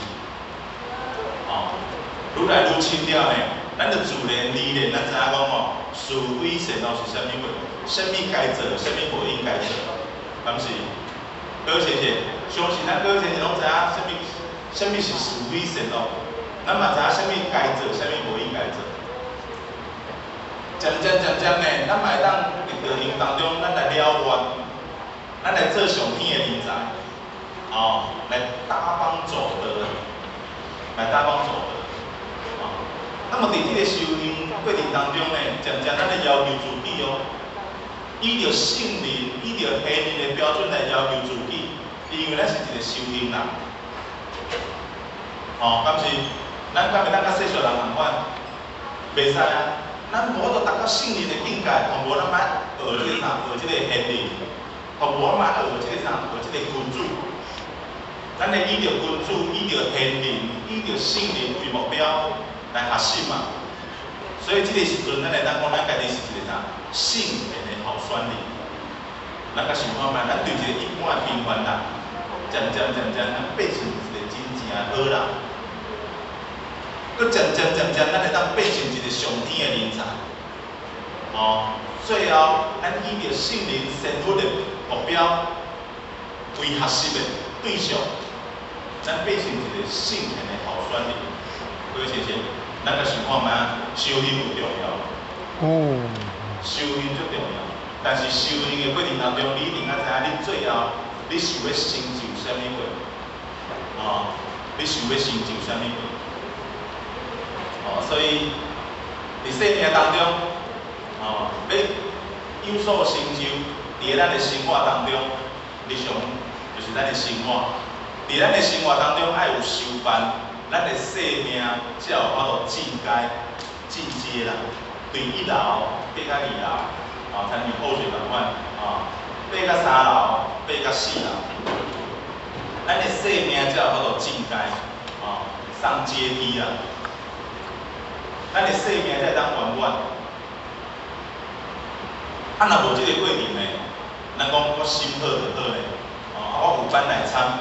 Speaker 2: 愈来愈深了呢。咱就自然而然，咱知影讲是非善恶是啥物货，啥物该做，啥物无应该做，敢是？各位先生，相信咱各位先生拢知影啥物是非善恶，咱嘛知影啥物该做，啥物无应该做。渐渐呢，咱嘛会当伫道场当中，咱来了愿，咱来做上天的人才，来搭帮助的，来搭帮助的。那么，伫这个修行过程当中呢，渐渐咱来要求自己依着圣人、依着贤人的标准来要求自己，因为咱是一个修行人，敢是？咱敢会当甲世俗人同款？袂使啊！咱无法度达到圣人的境界，同无咱买学这个啥，学这个贤人，同无咱买学这个啥，学这个君主。咱来依着君主、依着贤人、依着圣人为目标。来学习嘛，所以这个时阵，咱来当讲，咱家己是一个啥圣贤的候选人。咱甲想看卖，咱对一个一般的平凡人，渐渐，咱变成一个真正的好人。佮渐渐，咱会当变成一个上天的人才。最后，咱依着圣人成佛的目标为学习的对象，咱变成一个圣贤的候选人。各位先生，咱个想看卖，修行有重要。修行最重要，但是修行的过程当中，你一定要知影，你最后你是要成就啥物货？你是要成就啥物货？所以伫生命当中，要有所成就，伫咱的生活当中，日常就是咱的生活。伫咱的生活当中，爱有修办。咱的生命才有法度进阶啦，对1楼爬到2楼，参像后学同款，爬到3楼，爬到4楼，咱的生命才有法度进阶，上阶梯啦，咱的生命才会当圆满。若无这个过程呢，咱讲我心好就好咧，我有班来参，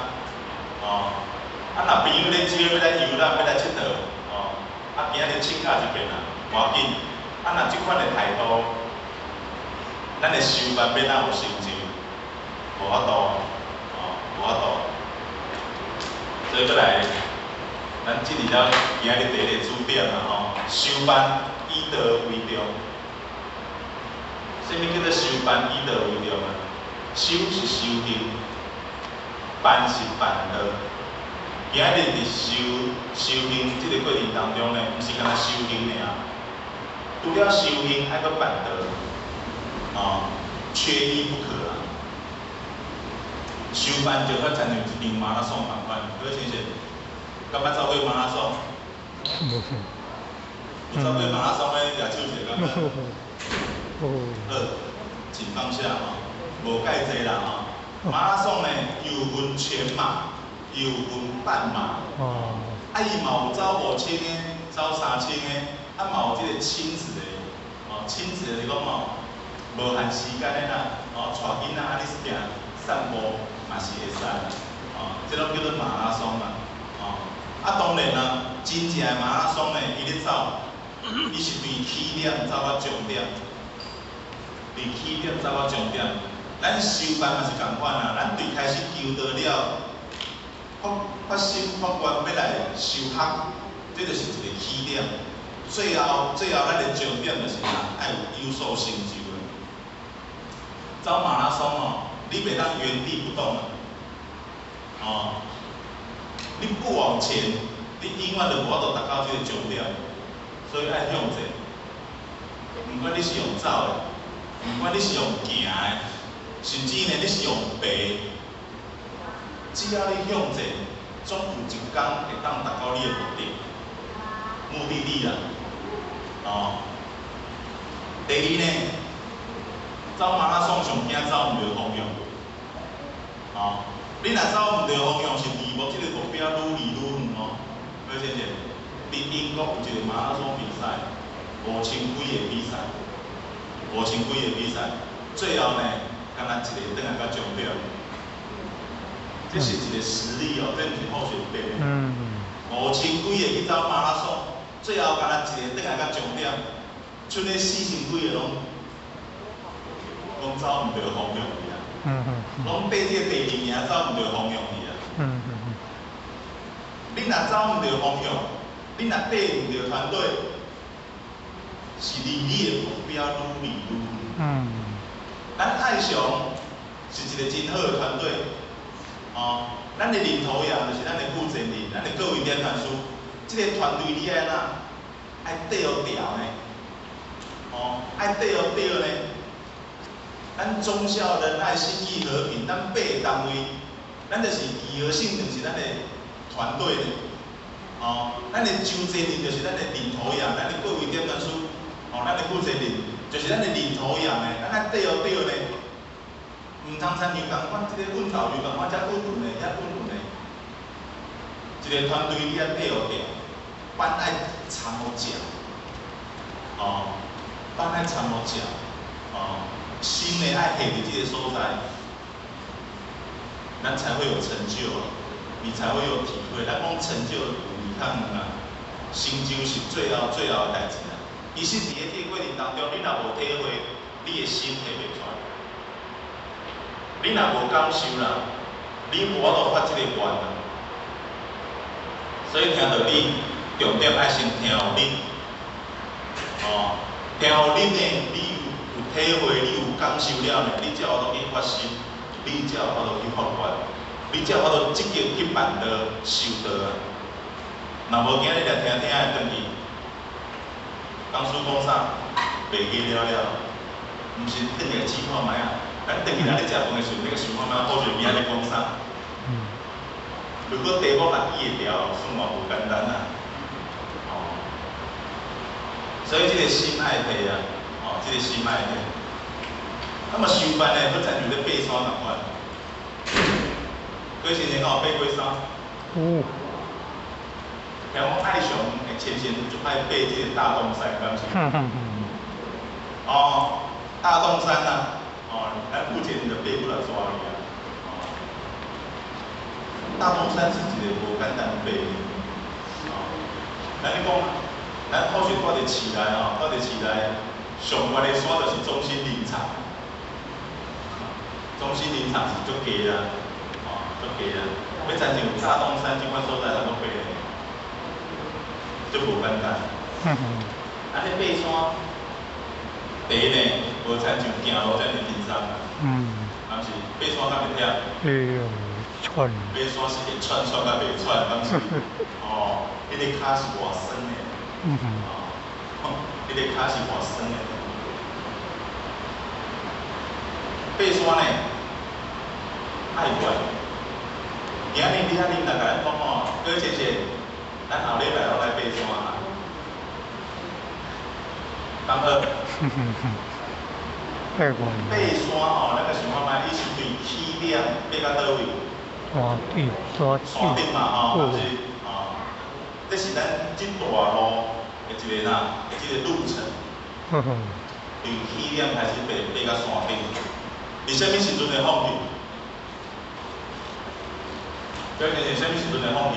Speaker 2: 若朋友咧招要来游览，要来佚佗，今仔日请假一遍啦，无要紧。若即款的态度，咱的修办要哪有成就？无法度，无法度。所以，要来，咱进入到今仔日第一个主点啦，修办以道为重。什么叫做修办以道为重啊？修是修行，办是办道。今日伫修行这个过程当中呢，毋是干那修行尔，除了修行，还佫办道，缺一不可啊。修办就较亲像一场马拉松同款，各位先生，敢捌走过马拉松？有走过马拉松的举手一下，敢捌？好，请放下吼，无介济啦吼。马拉松呢，有分全马，有分半马。伊嘛有走5000的，走3000的，嘛有即个亲子的，亲子的是讲无限时间的啦，带囡仔安尼行散步嘛是会使啦，即种叫做马拉松嘛，当然啦，真正的马拉松呢，伊咧走，伊是对起点走到终点，对起点走到终点。咱修办嘛是共款啊，咱对开始求道了，发心发愿要来修学，这就是一个起点。最后咱的终点就是爱有所成就的。走马拉松你袂当原地不动你不往前，你永远就无法度达到这个终点。所以爱向前，不管你是用走的，不管你是用行的，甚至呢你是用爬的，只要你向前，总有一天会当达到你的目的地啦。第二呢，走马拉松上惊走唔对方向。你若走唔对方向，是离目即个目标愈离愈远各位先生，伫英国有一个马拉松比赛，5000几个比赛，5000几个比赛，最后呢，敢若一个转来到终点。这是一个实力这毋是好随便的。5000几个去走马拉松。最后，敢若一个转来到终点，剩咧4000几个拢走唔对方向去啊！拢爬这个第2名走唔对方向去啊！你若走唔对方向，你若爬唔对团队，是离你的目标愈离愈远。咱爱上是一个真好的团队，咱的领头羊就是咱的负责人，咱的各位点传师。这个团队你爱怎？爱缀合调呢？爱缀合对呢？咱忠孝仁爱信义和平，咱8个单位，咱就是义和性，就是咱的团队呢。咱的周责任就是咱的领头羊，咱的各位点传师，咱的负责人就是咱的领头羊呢。咱爱缀合对呢，唔通参像共款，这个稳头就共款，遮稳稳的，遐稳稳的。一个团队你爱缀合调。班爱参好食，班爱参好食，心呢爱下伫这个所在，咱才会有成就你才会有体会。咱讲成就有2项成就是最后的代志啦。其实伫咧这个过程当中，你若无体会，你的心体袂出来。你若无感受啦，你无法度发这个愿啦。所以听到你。重点爱先听互恁，听互恁呢，你有体会，你有感受了呢，你才有法度去发心，你才有法度去发愿，你才有法度积极去办道、修道啊。若无今日来听会转去，讲师讲啥，袂记了，毋是转去试看卖啊。咱转去咱咧食饭的时候，你个想看卖好水面咧讲啥？如果题目若记会牢，算嘛无简单啊。所以这个心爱体啊，这个心爱体。那么修办呢，要亲像咧爬山同款。各位先生有爬过山？听讲爱上会前就爱爬这个大洞山，敢是？大洞山啊，咱目前就爬不了山去啊。大洞山是一个无简单爬的，咱你讲。咱好像看伫市内看伫市内上悬的山就是中心林场，中心林场是足低啊，足低啊。要亲像大洞山即款所在，咱都爬的，足无简单。安尼爬山，第一呢，无亲像行路遮尔轻松啦。但是爬山较袂忝。
Speaker 3: 喘。
Speaker 2: 爬山是会喘较袂喘，但是哦，迄个骹是偌酸的。迄个骹是偌酸的。爬山呢，爱怪。今日你若甲咱讲哦，各位先生，咱后礼拜拢来爬山啊。刚好。爬山哦，咱个想看卖，伊是对起点爬到倒位？山顶嘛吼，就是这是咱这段路的一个路程。从起点开始爬到山顶，是啥物时阵会放弃？表现是啥物时阵会放弃？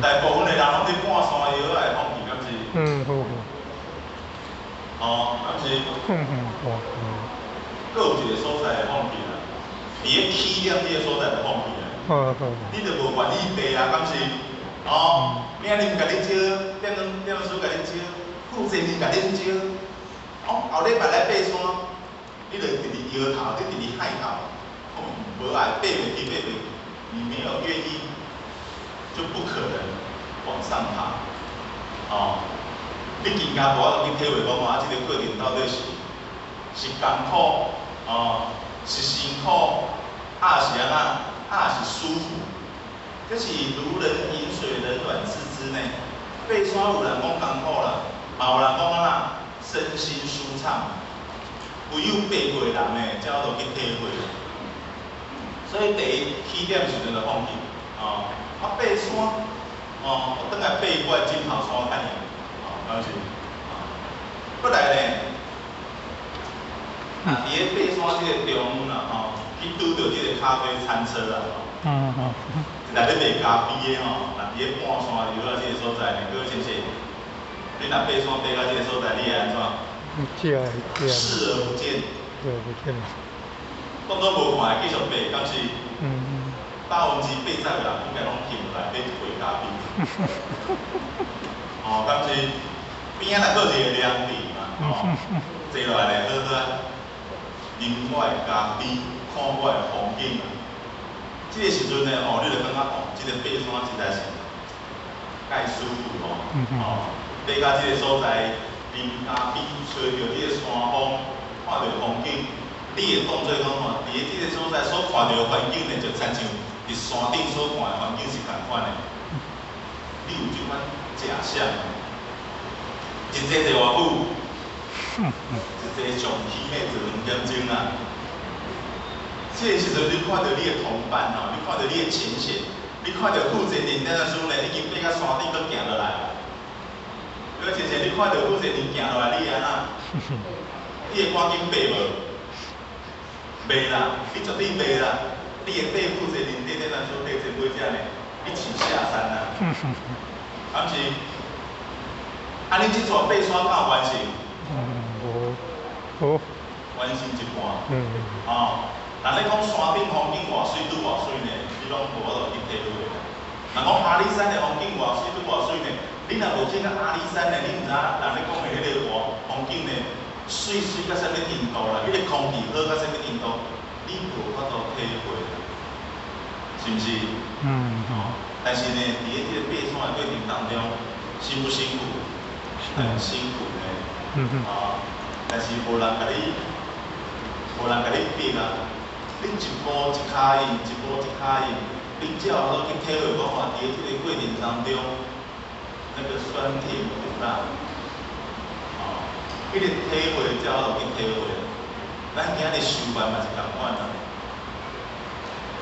Speaker 2: 大部分的人拢伫半山腰来放弃，敢是？敢是？佫有一个所在会放弃啦，伫个起点这个所在会放弃啦。你着无愿意爬啊，敢是？明日甲你招，点师甲你招，负责人甲你招。后礼拜来爬山，你着直直摇头，你直直害头，无爱爬袂去，你没有愿意，就不可能往上爬。你更加无法度去体会讲这个过程到底是艰苦，是辛苦，是安怎，是舒服。这是如人饮水，冷暖自知呢。爬山有人讲艰苦啦，嘛有人讲啊身心舒畅。唯有爬过人呢，才有度去体会。所以第一起点时阵就放弃。爬山，我倒来爬过金头山看见，了解。过来呢，伫个爬山这个中啦，去拄到这个咖啡餐车啦。内底卖咖啡的吼，若伫个半山腰啊这个所在呢，各位先生，你若爬山爬到这个所在，你会安怎？视而不见。当作无看，继续爬，敢是？80%的人应该拢停来买一杯咖啡。敢是边仔内佫一个凉亭嘛，坐落来好好啉我的咖啡，看我的风景。这个时阵呢，你就感觉这个爬山实在是介舒服爬到这个所在，啉咖啡，吹着这个山风，看着风景，你会当作讲伫这个所在所看到的环境呢，就亲像伫山顶所看的环境是同款的。你有这款假想？一坐坐偌久？一坐上起码就2点钟啦。这个时阵，你看到你的同伴你看到你的前线，你看到负责人在那时呢，已经爬到山顶，佫行落来。各位先生，你看到负责人行落来，你会安怎？你会赶紧爬无？袂啦，你绝对袂啦。你会爬负责人在那时爬坐尾只呢，一起下山啦。敢是？安尼这座爬山敢有完成？完成一半。若咧讲山顶风景偌水，拄偌水呢，你拢无法度去体会。若讲阿里山的风景偌水，拄偌水呢，你若无去到阿里山呢，你毋知人咧讲的迄个风景呢，水到啥物程度啦？迄个空气好到啥物程度，你无法度体会，是毋是？但是呢，伫这个爬山的过程当中，辛不辛苦？很辛苦呢。但是无人甲你逼啊。你一步一脚印，一步一脚印，你才有法度去体会讲伫这个过程当中，那个酸甜苦辣，迄个体会才有法度去体会。咱今日修办嘛是同款啦，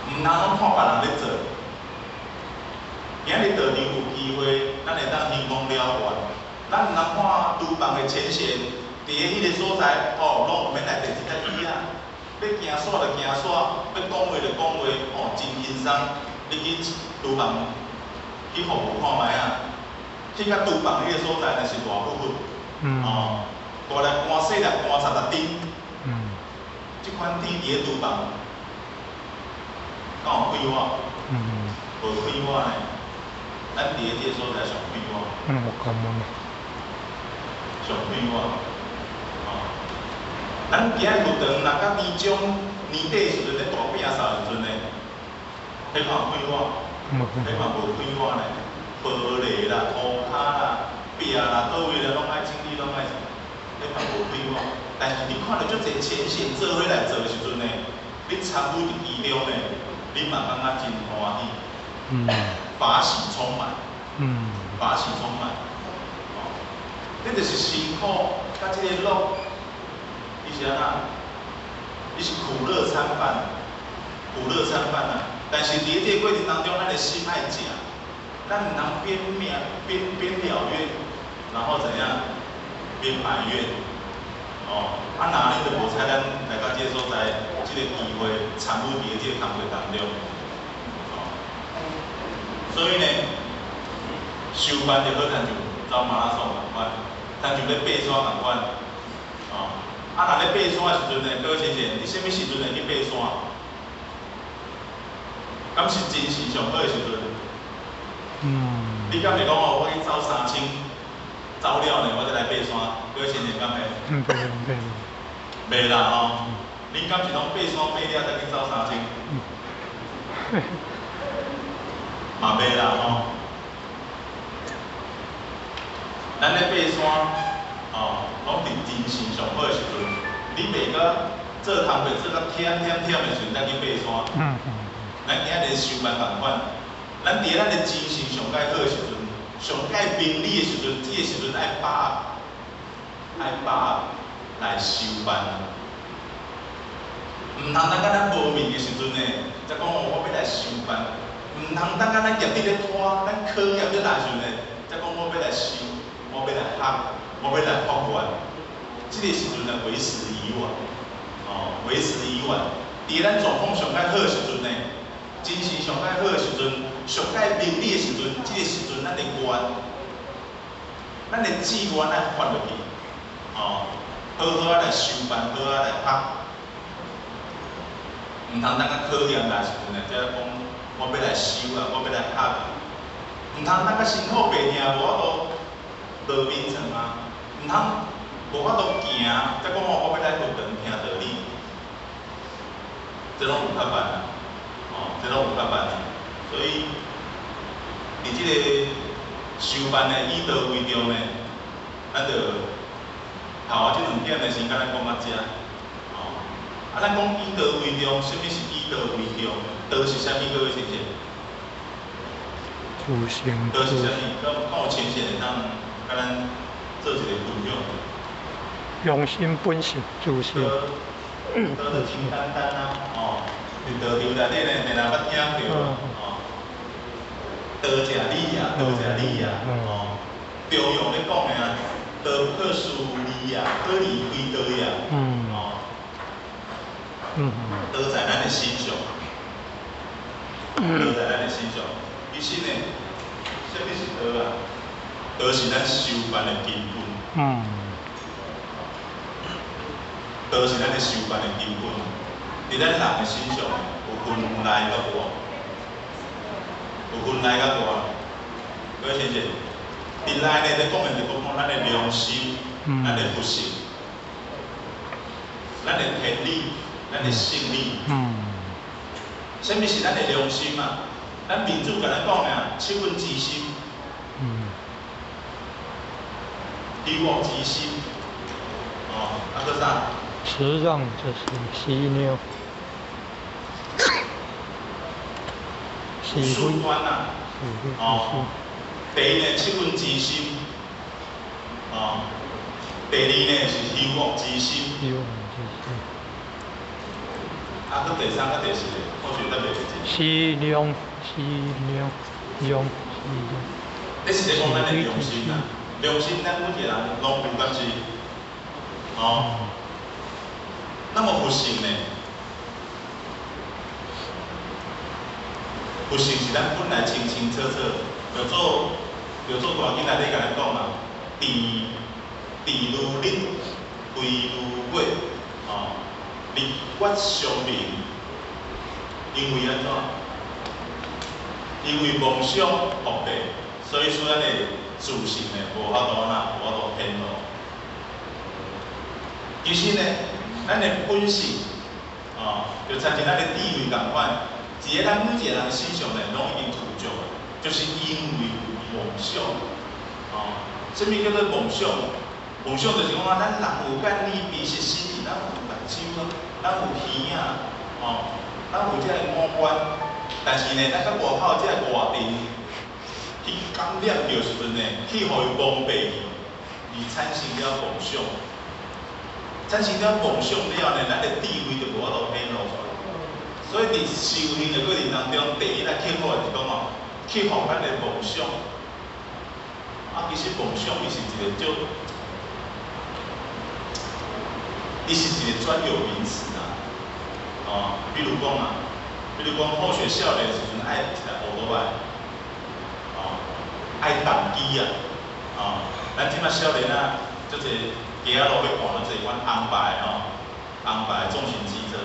Speaker 2: 毋通拢看别人咧做。今日道场有机会，咱会当兴光了愿，咱毋通看厨房的前线，伫迄个所在，拢有免来第一只椅啊。要行煞就行煞，要讲话就讲话，真轻松。你去厨房去服务看卖啊，去到厨房迄个所在，那是偌富裕。过来搬细粒搬30顶。这款顶伫个厨房，敢有快活？无快活呢。咱伫个即个所在上快活。
Speaker 3: 我讲问。
Speaker 2: 上快活。咱今日学堂，若甲年终年底时阵咧大饼扫时阵咧，迄嘛快活，迄嘛无快活咧，玻璃啦、涂骹啦、壁啦，倒位啦拢爱整理，拢爱，迄嘛无快活。但是你看到足侪前线做伙来做的时阵咧，你参与伫其中咧，你嘛感觉真欢喜，法喜充满，法喜充满。这就是辛苦，甲这个乐。你是安那？你是苦乐参半，苦乐参半啊！但是伫这个过程当中，咱的心爱食，咱唔通边了怨，然后怎样边埋怨。若你就无采咱来到这个所在，这个机会参与伫这个工作当中。所以呢，收班就好，像就走马拉松共款，像就咧爬山共款。若咧爬山的时阵呢，各位先生，你什么时阵会去爬山？敢是精神上好的时阵？你敢会讲我去走3000，走了呢，我再来爬山？各位先生敢会？袂啦恁敢是拢爬山爬了再去走3000？嘛袂啦咱咧爬山。拢伫精神上好的时阵，你袂个做工课做到忝的时阵，咱去爬山。咱今日上班共款，咱伫咱的精神上介好的时阵，上介明理的时阵，这个时阵爱把握来收班。唔通等到咱无眠的时阵呢，才讲我要来收班。唔通等到咱业绩咧拖，咱考验咧来时阵呢，才讲我要来收，我要来学。我要来发愿，这个时阵呢为时已晚，为时已晚。伫咱状况上介好的时阵呢，精神上介好的时阵，上介明理的时阵，这个时阵咱的愿，咱的志愿爱发落去，好好来收班，好来学，唔通等到考验来时阵呢，才讲我要来收啊，我要来学，唔通等到辛苦白听无法度落眠床啊。唔通无法度行，再讲我要来学堂听道理，这拢有较办啊，这拢有较办啊。所以，伫即个收班的以道为重呢，咱就头即2点的时间咱讲到遮，咱讲以道为重，什么是以道为重？道是啥物？各位先生？道是啥物？讲有浅显的当甲咱。做一个分享，
Speaker 3: 用心本性，自信。
Speaker 2: 道就真简单啊，道场内底呢，定定捌听到，道者理啊，道者理啊，中庸咧讲的啊，道不可疏离啊，可离非道呀，道在咱的心上，道在咱的心上，其实呢，什么是道啊？道是咱修办的根本，道是咱的修办的根本。伫咱人的身上，有分内甲外，有分内甲外。各位先生，伫内呢，咧讲的就讲咱的良心，咱的福性，咱的天理，咱的性理。什么是咱的良心啊？咱民主甲咱讲啊，七分之心。一往即心，个啥？
Speaker 3: 辞让就是犀牛，
Speaker 2: 顺观呐，第一呢七分之心，第二呢是希望之心，个第三个第四个，或许特别是
Speaker 3: 犀牛，
Speaker 2: 这是在讲咱的良心啊。良心，咱每个人拢有，敢是？那么福性呢？福性是咱本来清清楚楚，叫做大经内底甲咱讲嘛，地如日，贵如月，日月相明。因为安怎？因为梦想福地。所以说咱的自信呢，无法度偏咯。其实呢，咱的本性就参像咱的地位共款，一个咱每一个人身上呢，拢已经附着的，就是因为有梦想。什么叫做梦想？梦想就是讲咱人有间理美食心意，咱有目睭，咱有耳咱有这个五官，但是呢，咱到外口这个外面去感染到时阵呢，去互伊蒙蔽去，而产生了梦想。产生了梦想了呢，咱的地位就无法度显露出来。所以伫修行的过程当中，第一来克服的是讲克服咱的梦想。其实梦想伊是一个伊是一个专有名词比如讲，好学少年时阵爱一台乌多摆，爱动机咱即摆少年足侪街仔路要看做阮红牌红牌重型机车。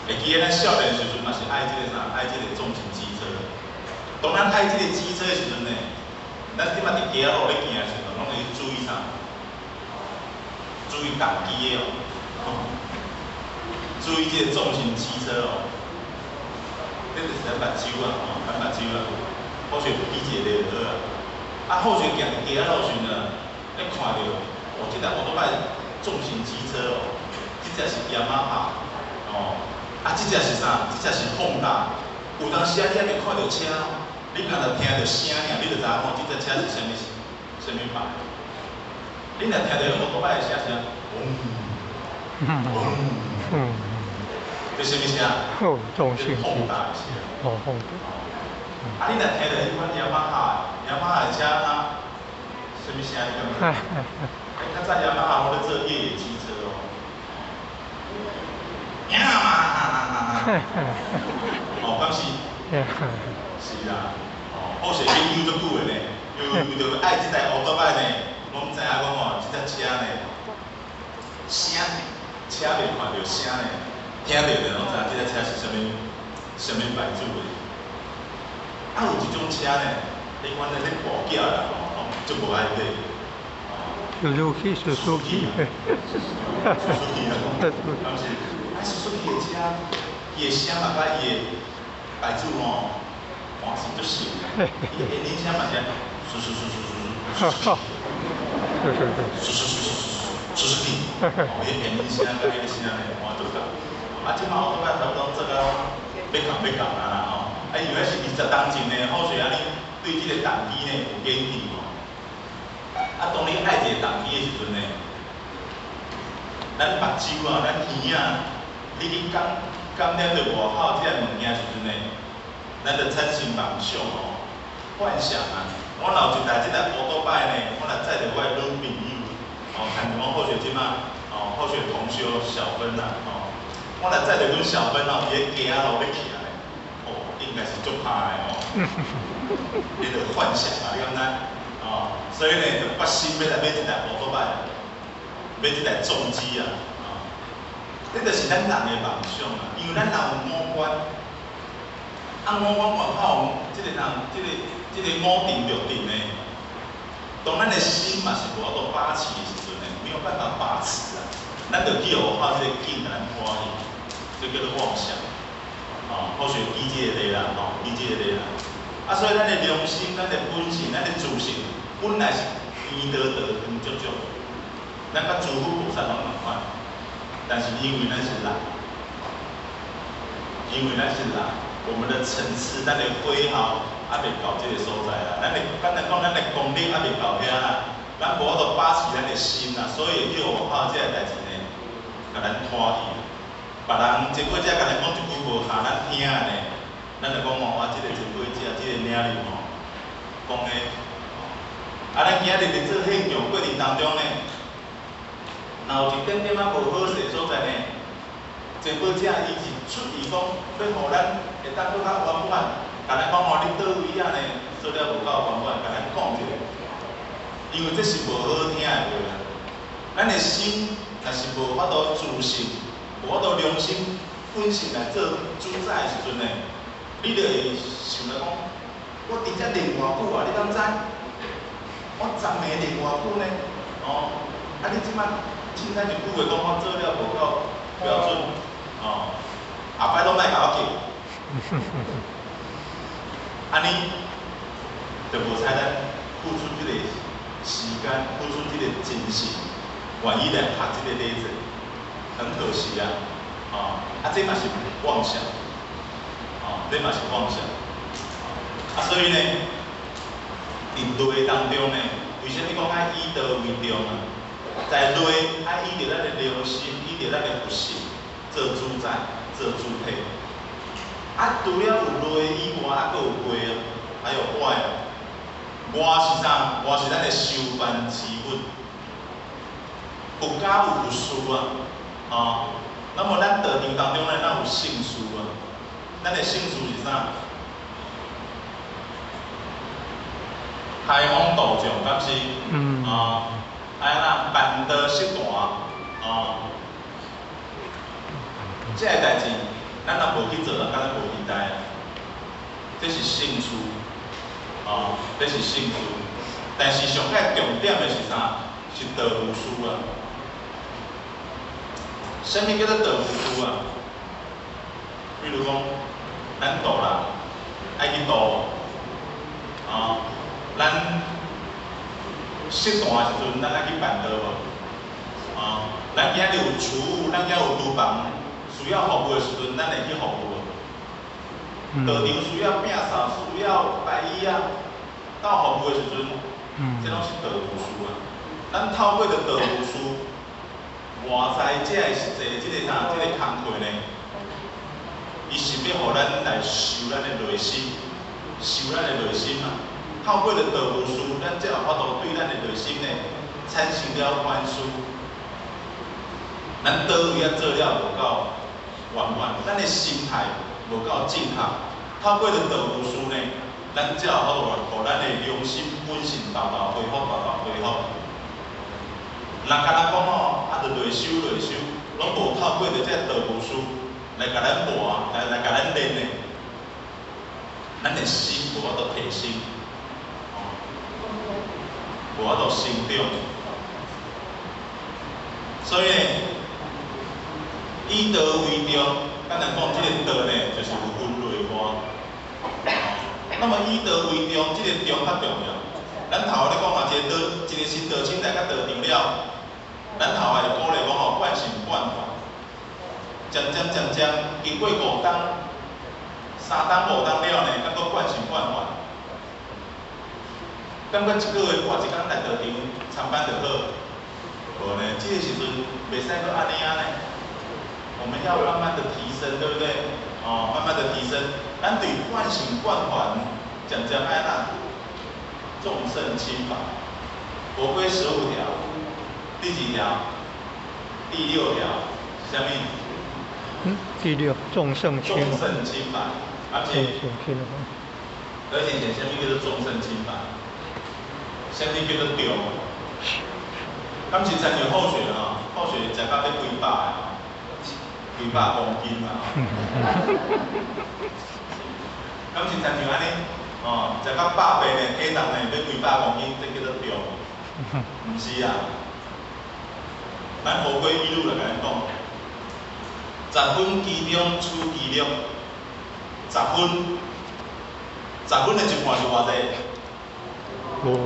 Speaker 2: 会记得咱少年时阵嘛是爱即个啥？爱即个重型机车。当咱爱即个机车的时阵呢，咱即摆伫街仔路咧行的时阵，拢会注意啥？注意动机的注意这个重型机车这就是咱目睭咱目睭好像比一个咧好好像行伫街仔路时呢，咧看到这台乌多摆重型机车这只是雅马哈这只是啥？这只是Honda。有当时你还袂看到车，你若听到声尔，你就知影这只车是什么牌。你若听到乌多摆的声是这什么声？
Speaker 3: 重型机。
Speaker 2: Honda的声。
Speaker 3: Honda。
Speaker 2: 你若听到迄款雅马哈的车什么声？你敢？较早雅马哈我咧做越野机车雅马哈。敢是？是啦。好势研究足久的呢，为着爱这台乌多摆呢，拢知影讲这只车呢，声车袂看到声呢，听到就拢知影这只车是什么牌子的。有一种车呢，你看咧步脚啦，足无爱买。
Speaker 3: Suzuki。
Speaker 2: 敢是？Suzuki 的车，伊的声嘛，甲伊的牌子换是足像的。伊的引擎声嘛是Suzuki，伊的引擎声甲迄个声呢换足共。即马乌多摆差不多做到要共啦因为是20当前呢，好势你对即个动机呢有研究当你爱一个动机的时阵呢，咱目睭咱耳你去感染到外口即个物件时阵呢，咱就产生梦想幻想我若有一台即台乌多摆呢，我若载着我的女朋友看着我好势即马好势同学小芬我若载着阮小芬伫咧街仔路咧徛咧，应该是足歹的你着幻想你敢知？所以呢，就决心要来买一台乌多摆，买一台重机这就是咱人的梦想因为咱人有五官，五官外口这个人，这个五定六定呢，当咱的心嘛是无法度把持的时阵呢，没有办法把持咱就去外口这个境咱欢喜，这叫做妄想或许理解的啦理解的啦所以咱的良心、咱的本性、咱的自信，本来是圆得圆足足，咱甲诸佛菩萨拢同款。但是因为咱是人，我们的层次、咱的挥毫还袂到这个所在啦。咱的功力还袂到遐啦，咱无法度把持咱的心啦，所以叫外口这个代志呢，甲咱拖去。别人结果才甲咱讲一句无合咱听的呢，咱就讲我这个结果这个领域讲的咱今日伫做现场过程当中呢。若有一点点无好势所在呢，这报者伊是出于讲要互咱会当搁较圆满，甲咱讲你倒位呢做了无够圆满，甲咱讲一下，因为这是无好听的话啦。咱的心若是无法度自信，无法度良心本性来做主宰的时阵呢，你就会想到讲，我伫遮练偌久啊，你敢知？我10年练偌久呢？哦，啊你即摆凊彩一句话讲我做了无够标准，哦，下摆拢莫甲我叫。安尼就无采咱付出即个时间，付出即个精神，愿意来学即个礼节，很可惜啊！哦，啊这嘛是妄想，哦，这嘛是妄想。啊，所以呢，伫类当中呢，为什么讲爱以道为重啊？在类爱以着咱的良心，以着咱的佛性做主宰、做主体。啊，除了有类以外，啊，佫有外啊，还有外啊。外是啥？外是咱的修办之本。佛家有佛事啊，哦，那么咱道场当中呢，咱有圣事啊。咱的圣事是啥？开荒度众，敢是？啊，安那办道释大，啊，这个代志，咱若无去做，咱敢若无期待啊。这是圣事，啊，这是圣事。但是上界重点的是啥？是道务事啊。什么叫做道务事啊？比如讲，咱度人，爱去度，啊。咱适当的时阵，咱爱去办道无？啊，咱今日有厝务，咱今有厨房，需要服务的时阵，咱会去服务无？道场需要摒扫，需要摆椅啊，到服务的时阵，这拢是道务事啊。咱透过着道务事，外在这个是即个啥？即个工课呢，伊是要互咱来修咱的内心，修咱的内心啊。透过着道务事，咱才有法度对咱的内心呢产生了反思。咱倒位啊做了无够圆满，咱的心态无够正确。透过着道务事呢，咱才有法度互咱的良心本性豆豆恢复，豆豆恢复。人甲咱讲吼，啊，着内修内修，拢无透过着这道务事来甲咱磨，来甲咱练呢，咱的心无法度提升。无法度成长，所以呢，以道为重。咱来讲，这个道呢，就是有分内外。那么以道为重，这个重较重要。咱头咧讲嘛，一个新道亲来甲道场了，咱头下就鼓励讲吼，惯性惯法，渐渐，经过5冬、3冬、5冬了呢，才搁惯性惯法。感觉1个月挂1工来道场参班就好，无呢？这个时阵袂使搁安尼啊呢。我们要慢慢的提升，对不对？哦，慢慢的提升，咱对惯性惯法渐爱那众生轻法。国规15条，第几条？第6条是啥物？
Speaker 3: 第6众生轻法。
Speaker 2: 众生轻法，而且啥物叫做众生轻法？啥物叫做重？敢是参像好学啊，好学食到要几百啊，几百公斤啊。敢是参像安尼，哦，食到100倍呢，体重呢要几百公斤，这叫做重。毋是啊，咱乌龟语录来甲咱讲，10分其中取其量，10分的一半是偌济？5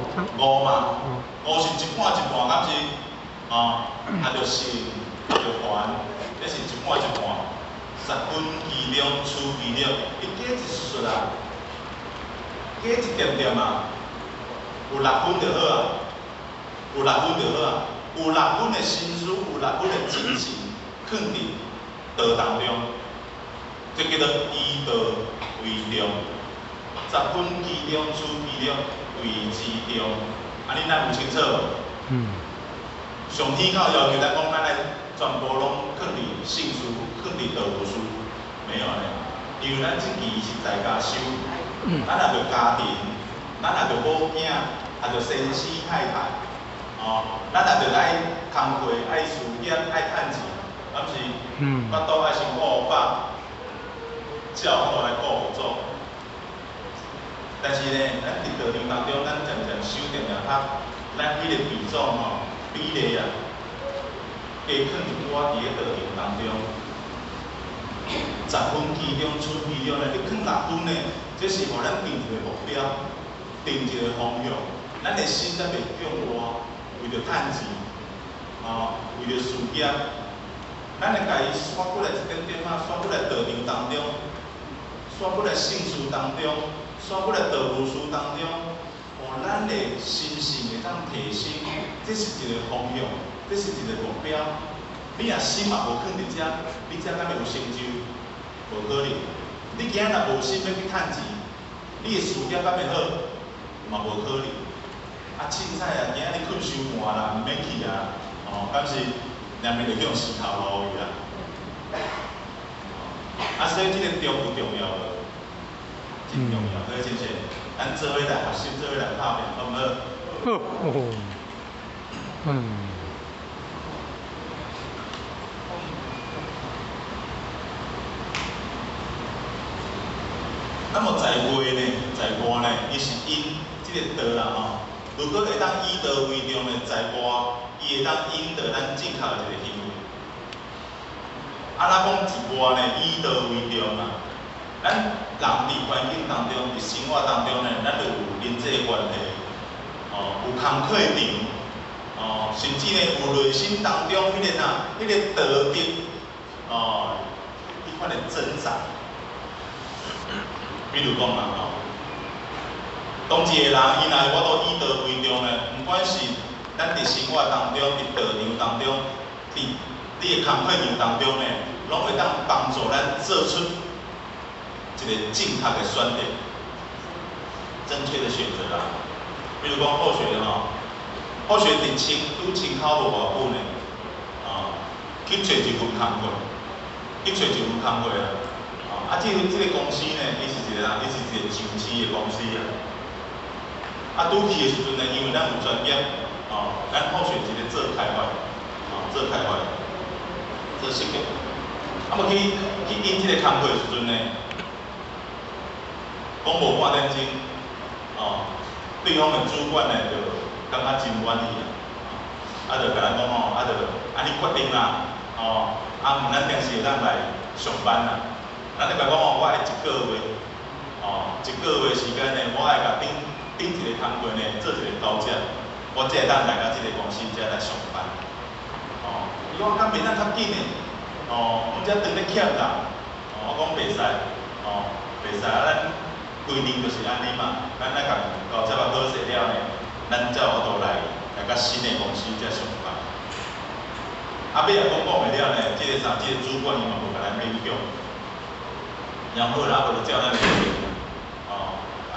Speaker 2: 嘛，5是一半，敢是？啊，就是还，这是一半。10分其量取其量，伊加一术啊，加一点点啊，有6分就好啊，有6分就好啊，有6分的心思，有6分的精神，放伫道当中，这叫做以道为重。10分其量取其量。为之重，安尼咱有清楚无？上天靠要求咱讲，咱来全部拢放伫圣事，放伫道务事，没有呢。因为咱即期是在家修，咱也着家庭，咱也着某囝，也着先生太太，哦，咱也着爱工课、爱事业、爱趁钱，敢是？巴肚爱先顾饱，才有法度来顾佛祖。但是呢，咱伫道场当中，咱渐渐修定了较，咱迄个比重比例啊，加囥一寡伫个道场当中。10分其中出其中呢，你囥6分呢，这是互咱定一个目标，定一个方向，咱的心才袂向外，为着趁钱，为着事业，咱会家己刷过来一点点啊，刷过来道场当中，刷过来圣事当中，刷过来道务书当中，互咱的心性会当提升，这是一个方向，这是一个目标。你若心嘛无囥伫遮，你才敢会有成就？无可能。你今仔若无心要去趁钱，你的事业敢会好？嘛无可能。啊，凊彩啊，今仔日困伤晏啦，毋免去啊。敢是两面会用石头路去啦。所以这个重不重要无？真重要。所以真是，咱做伙来学习，做伙来拍拼，好毋好？那么在外呢，在外呢，伊是因这个道啦吼。如果会当以道为重呢，在外伊会当引导咱正确的一个行为。咱讲一外呢，以道为重啊。咱人伫环境当中，伫生活当中呢，咱就有人际关系，有工课场，甚至呢有内心当中迄个道德，迄款的增长。比如讲啦，当一个人伊若我都以道为重呢，毋管是咱伫生活当中、伫道场当中、伫你的工课场当中呢，拢会当帮助咱做出一个正确的选择、正确的选择啦。比如讲好学好学伫清考无偌久呢，去找一份工课，这个公司呢，伊是一个上市的公司啊。拄去的时阵呢，因为咱有专业，咱好选一个做开发，做设计。去应这个工课的时阵呢，讲无半点钟，对方的主管呢就感觉真满意就甲咱讲就安尼决定啦，咱定时会当来上班啦。咱就甲讲我会1个月，1个月时间呢，我会甲顶一个工课呢做一个交接，我才会当来到这个公司才来上班。伊讲敢袂当较紧的，阮遮当咧欠人，我讲袂使，咱规定就是安尼嘛，咱甲交接好势了呢，咱才有法度来到新的公司才上班。尾也讲袂了呢，这个主管伊嘛无甲咱勉强。然后啦，就照咱的决定，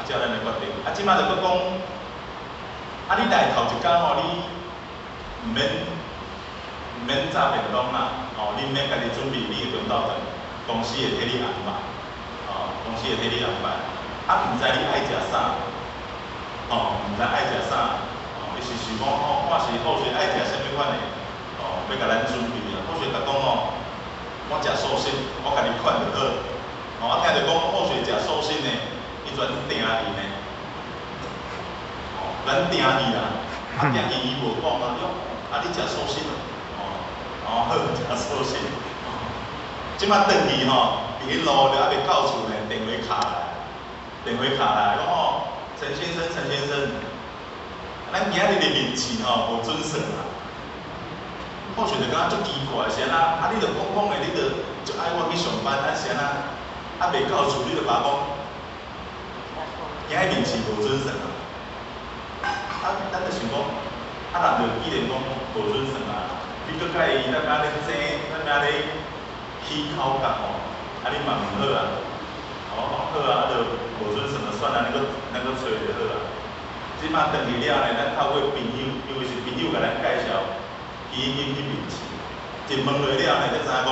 Speaker 2: 照咱的决定。即摆就搁讲，你来头一工你毋免炸便当啦，你毋免家己准备你的中昼饭，公司会替你安排，毋知你爱食啥，毋知爱食啥，伊是想讲看是好势爱食啥物款的，要甲咱准备啊。好势甲讲我食素食，我家己款就好。我听着讲好势食素食呢，伊专订伊呢，咱订伊啦，订伊无讲啊，你食素食好食素食。即摆转去伫迄路就还袂到厝呢，电话卡来，讲陈先生，咱今日的面试无准算啦。好势就感觉足奇怪，是安那？你着讲的，你就爱我去上班，是安那？袂到厝，你就甲我讲，今日面试无准算啊！咱就想讲，人就既然讲无准算啊，你搁甲伊咱咧争，咱咧起口角你嘛毋好啊！好就无准算就算咱搁找就好啊。即摆转去了呢，咱透过朋友，因为是朋友甲咱介绍，去面试，一问落了呢，才知影讲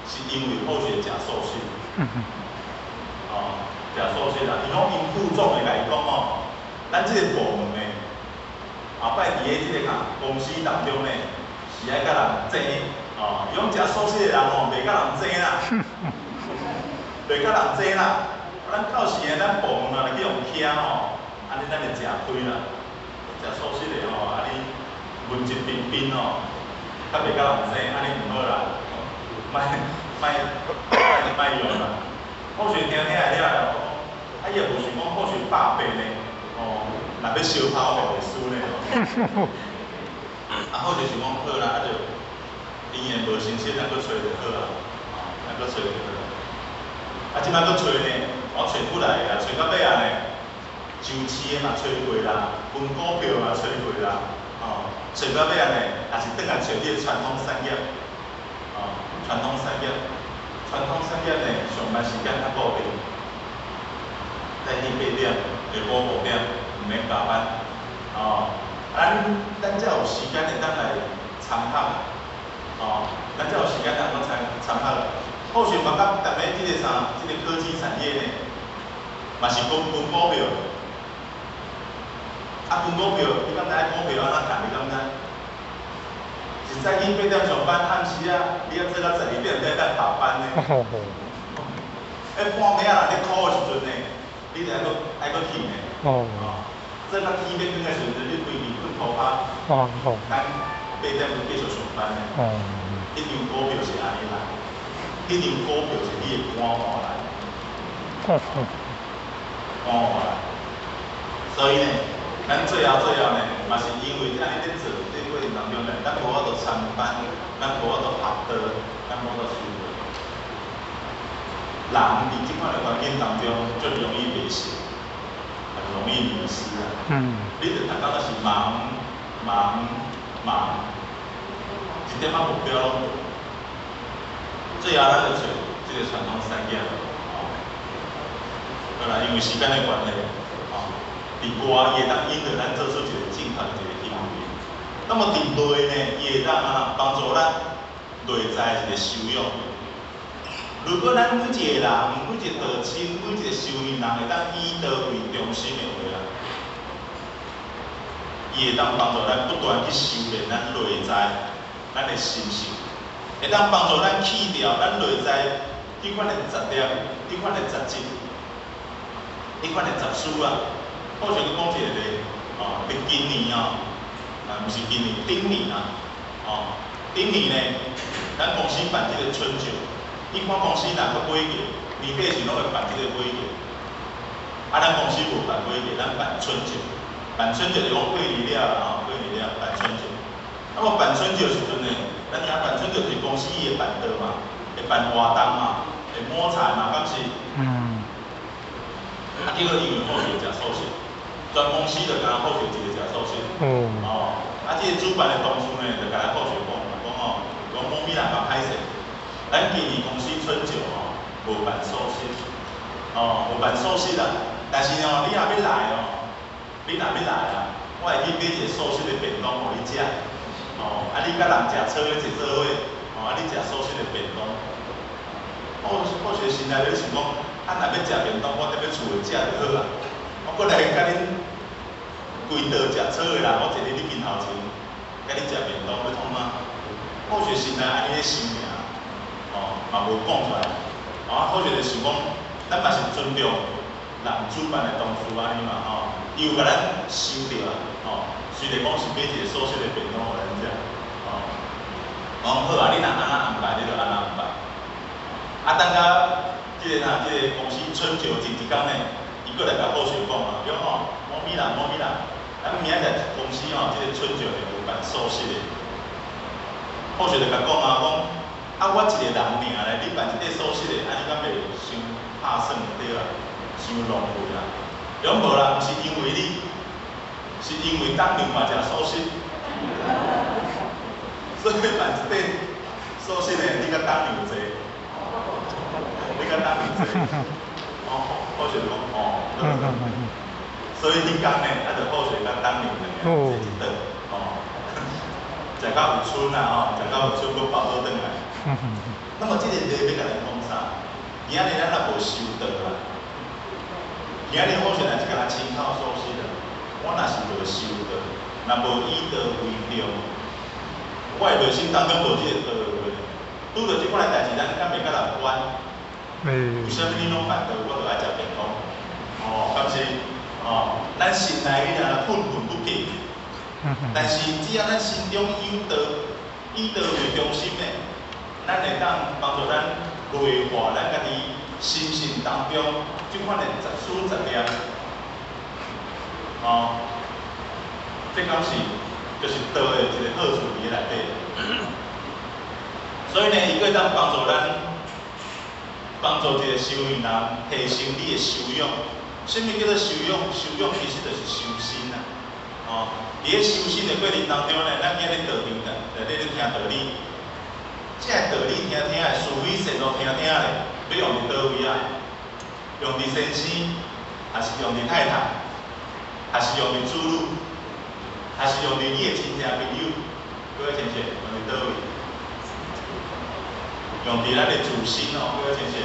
Speaker 2: 是因为好势食素食。食素食啦，伊讲因副总会甲伊讲咱即个部门呢，后摆伫个即个公司当中呢，是爱甲人争，伊讲食素食的人袂甲人争啦，袂甲人争啦，咱到时诶，咱部门若去用徛吼，安尼咱就食亏啦。食素食的吼，安尼文质彬彬吼，较袂甲人生，安尼毋好啦。卖用啦。或许听听来了，啊伊也无想讲，或许百倍呢，哦，若要烧头也袂输呢。啊，或许想讲好啦，啊就医院无成绩，咱搁找就好啊，咱搁找就好。啊，即摆搁找呢，我找出来啊，找到尾啊呢，周期的嘛找过啦，分股票嘛找过啦，哦，找到尾啊呢，也是转来找你的传统产业，哦，传统产业呢，上班时间较固定，早起8点，下晡5点，毋免加班，哦，咱才有时间会当来参考，哦，咱才有时间能够参考。或许嘛，甲大家即个科技产业呢，嘛是分股票，啊分股票，你敢知股票安怎赚？你敢知？是早起8点上班，暗时啊，你要做到12点才当下班呢。半暝啊，咧考的时阵呢，你就爱搁去呢。哦。做到天要光的时阵，你规日睏涂骹。哦。咱8点就继续上班呢。哦。一张股票是安尼来。一张股票是你的肝换来，肝换来，所以呢，咱最后呢，嘛是因为安尼咧做这过程当中呢，咱无法度参班，咱无法度学道，咱无法度修道。人伫即款的环境当中，就容易迷失，很容易迷失啊。你着大家都是忙，一点仔目标拢无。最后咱就找这个传统产业，好啦，因为时间的关系，伫外也当因着咱做出一个正确的一个行为。那么伫内呢，也当帮助咱内在一个修养。如果咱每一个人、每一个道亲、每一个修行人会当以道为中心的话啦，伊会当帮助咱不断去修炼咱内在咱的心性。会当帮助咱去掉咱内在迄款的杂念、迄款的杂质、迄款的杂事啊。或许去讲一个咧，伫今年毋是今年，顶年啊，顶年呢，咱公司办这个春酒，一般公司若去买个年底时拢会办这个买个，咱公司无办买个，咱办春酒。办春酒就讲过年了过年了办春酒。那么办春酒时阵呢？咱听办春就是公司伊会办桌嘛，会办活动嘛，会摸彩嘛，敢是？第二因为好食食素食，全公司就敢好食一个食素食。这个主办的同事呢，就甲咱好食讲某米人嘛歹势，咱今年公司春酒无办素食，无办素食啦。但是你若要来我会去买一个素食的便当互你食。你甲人食炒的一做伙，你食素食的便当，或许心内咧想讲，若要食便当，我踮咧厝内食就好啊。我过来甲恁规道食炒的人，我坐伫你面头前，甲你食便当，要创啥？或许心内安尼咧想尔，嘛无讲出来。或许就想讲，咱嘛是尊重人主办的同事安尼嘛，伊有甲咱收着啊，虽然讲是买一个素食的便当互咱食。好啊，你若安怎安排，你就安怎安排。等到这个公司春酒前一天呢，伊过来甲好学讲嘛，讲某米人，咱明仔日公司这个春酒呢有办素食的。好学就甲讲我一个人尔咧，你办一个素食的，安尼敢袂伤拍算对啊，伤浪费啦。讲无啦，毋是因为你，是因为当年嘛食素食。所以办一块素食的，你甲当牛济，好学讲所以迄天呢，就好学甲当牛的坐一顿，食到有春啊，食到有春，佫包倒转来。那么这个题要甲咱讲啥？今日咱若无修道啦，今日好学咱是甲咱亲靠素食的，我若是无修道，若无以道为重。我的内心当中无这个道的，拄着即款的代志，咱敢袂甲人管？为什么你拢反对，我就爱食便当？哦，敢是哦，咱心内里若困困不紧，但是只要咱心中以道为中心的，咱会当帮助咱内化咱家己心性当中即款的10念，哦，这敢是就是道的一个好处伫内底。所以呢，伊会当帮助一个修行人提升你的修养。什么叫做修养？修养其实就是修心啦。哦，伫咧修心的过程当中呢，咱今日道场内底咧听道理，这个道理听的，是非善恶听的，要用伫倒位啊？用伫先生，还是用伫太太，还是用伫子女，还是用伫你的亲戚朋友？各位先生，用伫倒位？用伫咱的自身哦，各位先生，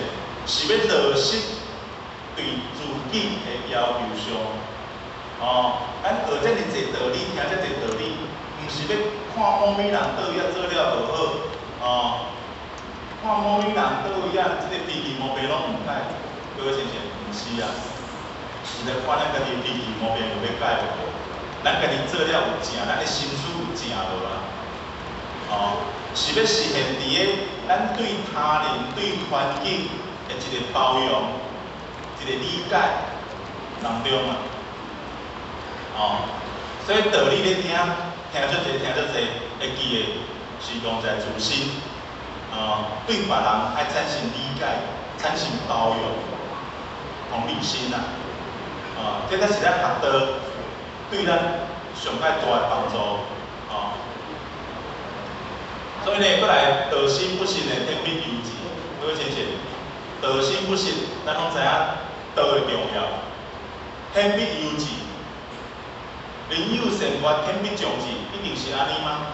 Speaker 2: 是要落实对自己的要求上。哦，咱学遮尔济道理，听遮济道理，毋是要看某美人倒位做了就好。哦，看某美人倒位即个脾气毛病拢毋改，各位先生，毋是啊，是来看咱家己脾气毛病有要改无？咱家己做了有正，咱的心思有正无啊？哦，是要实现伫个咱对他人、对环境的一个包容、一个理解当中啊。哦，所以道理咧听足济，会记的是用在自身。对别人爱产生理解、产生包容、同理心啊。这才是咱学道对咱上界大的帮助。所以呢，过来道心不信的天命有志，各位先生，道心不信，咱拢知影道的重要。天命有志，人有善愿，天必将至，一定是安尼吗？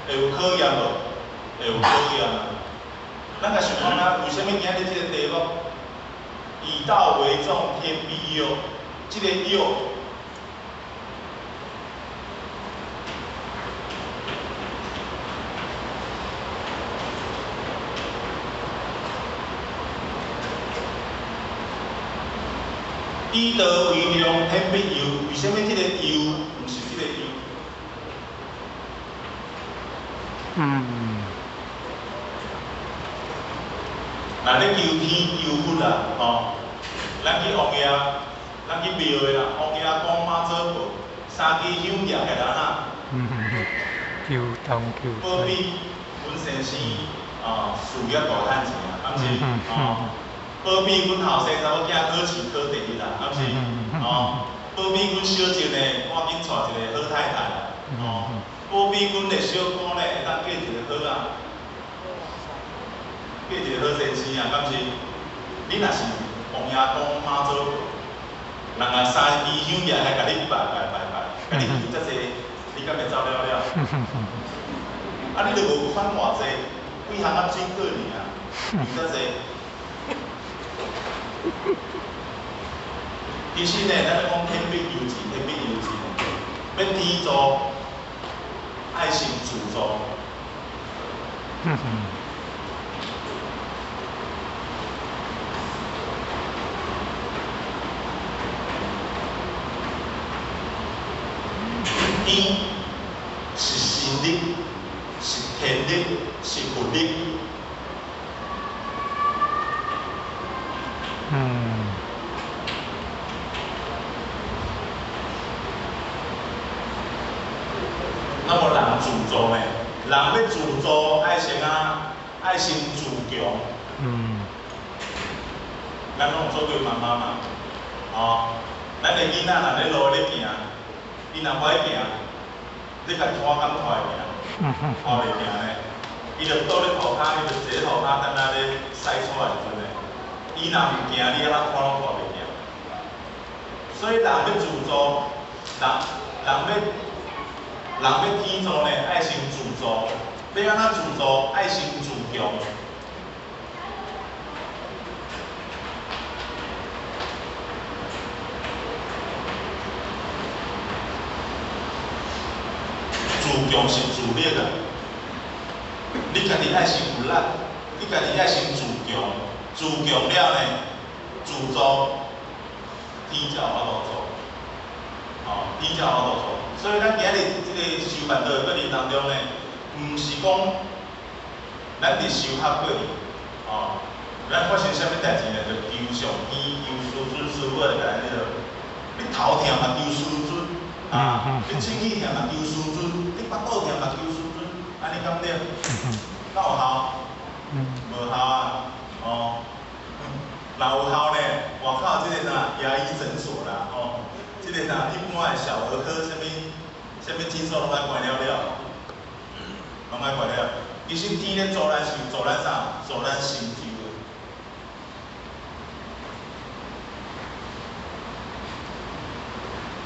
Speaker 2: 会有考验无？会有考验啊！咱甲想看啊，为什么今日这个题目以道为重，天必佑？这个佑。以道为重，天必佑。为什么这个佑不是这个佑？那咧求天求佛啦，吼，咱去王爷，咱去庙的啦，王爷讲妈祖婆，3支香夹下来啦。
Speaker 3: 求东求西。
Speaker 2: 保庇阮先生事业大赚钱啊，敢是？保庇阮后生查某囝考试考第1啦，敢是？保庇阮小侄呢，赶紧娶一个好太太。保庇阮的小姑呢，会当嫁一个好啊。嫁一个好先生啊，敢是？你若是王爷公妈祖，人啊3支香夹还甲你拜，甲你求遮济，你敢会走了了？啊，你都无款偌济，几项啊水果尔，求遮济。其实呢，咱讲天必佑志，天必佑志，要天助，爱心自助。天是神力，是天力，是佛力。那么人自助呢？人要自助，爱先自强。咱拢有做过妈妈嘛？咱的囡仔若咧路咧行，伊若歹行，你甲拖敢拖会行？拖袂行呢？伊就倒咧涂骹，伊就坐咧涂骹，等下咧驶出来时阵呢，伊若毋行，你安怎拖拢拖袂行。所以人要自助，人要天助呢，爱先自助。要安怎自助？爱先自强。自强是自力啊！你家己爱先有力，你家己爱先自强，自强了呢，自助，天才有法度做，哦，天才有法度做。所以咱今日即个修办道的过程当中呢，毋是讲咱伫修学过去，哦，咱发生啥物代志呢，就求上天、求师尊师傅来甲咱你头痛嘛求师尊，啊，你身体痛嘛求师尊，你腹肚痛嘛求师尊，安尼敢对？敢有效？无效啊，哦。若有效呢，外口即个牙医诊所啦，哦，即个一般的小儿科，啥物诊所拢爱关了了，拢爱关了。其实天咧助咱是助咱啥？助咱身体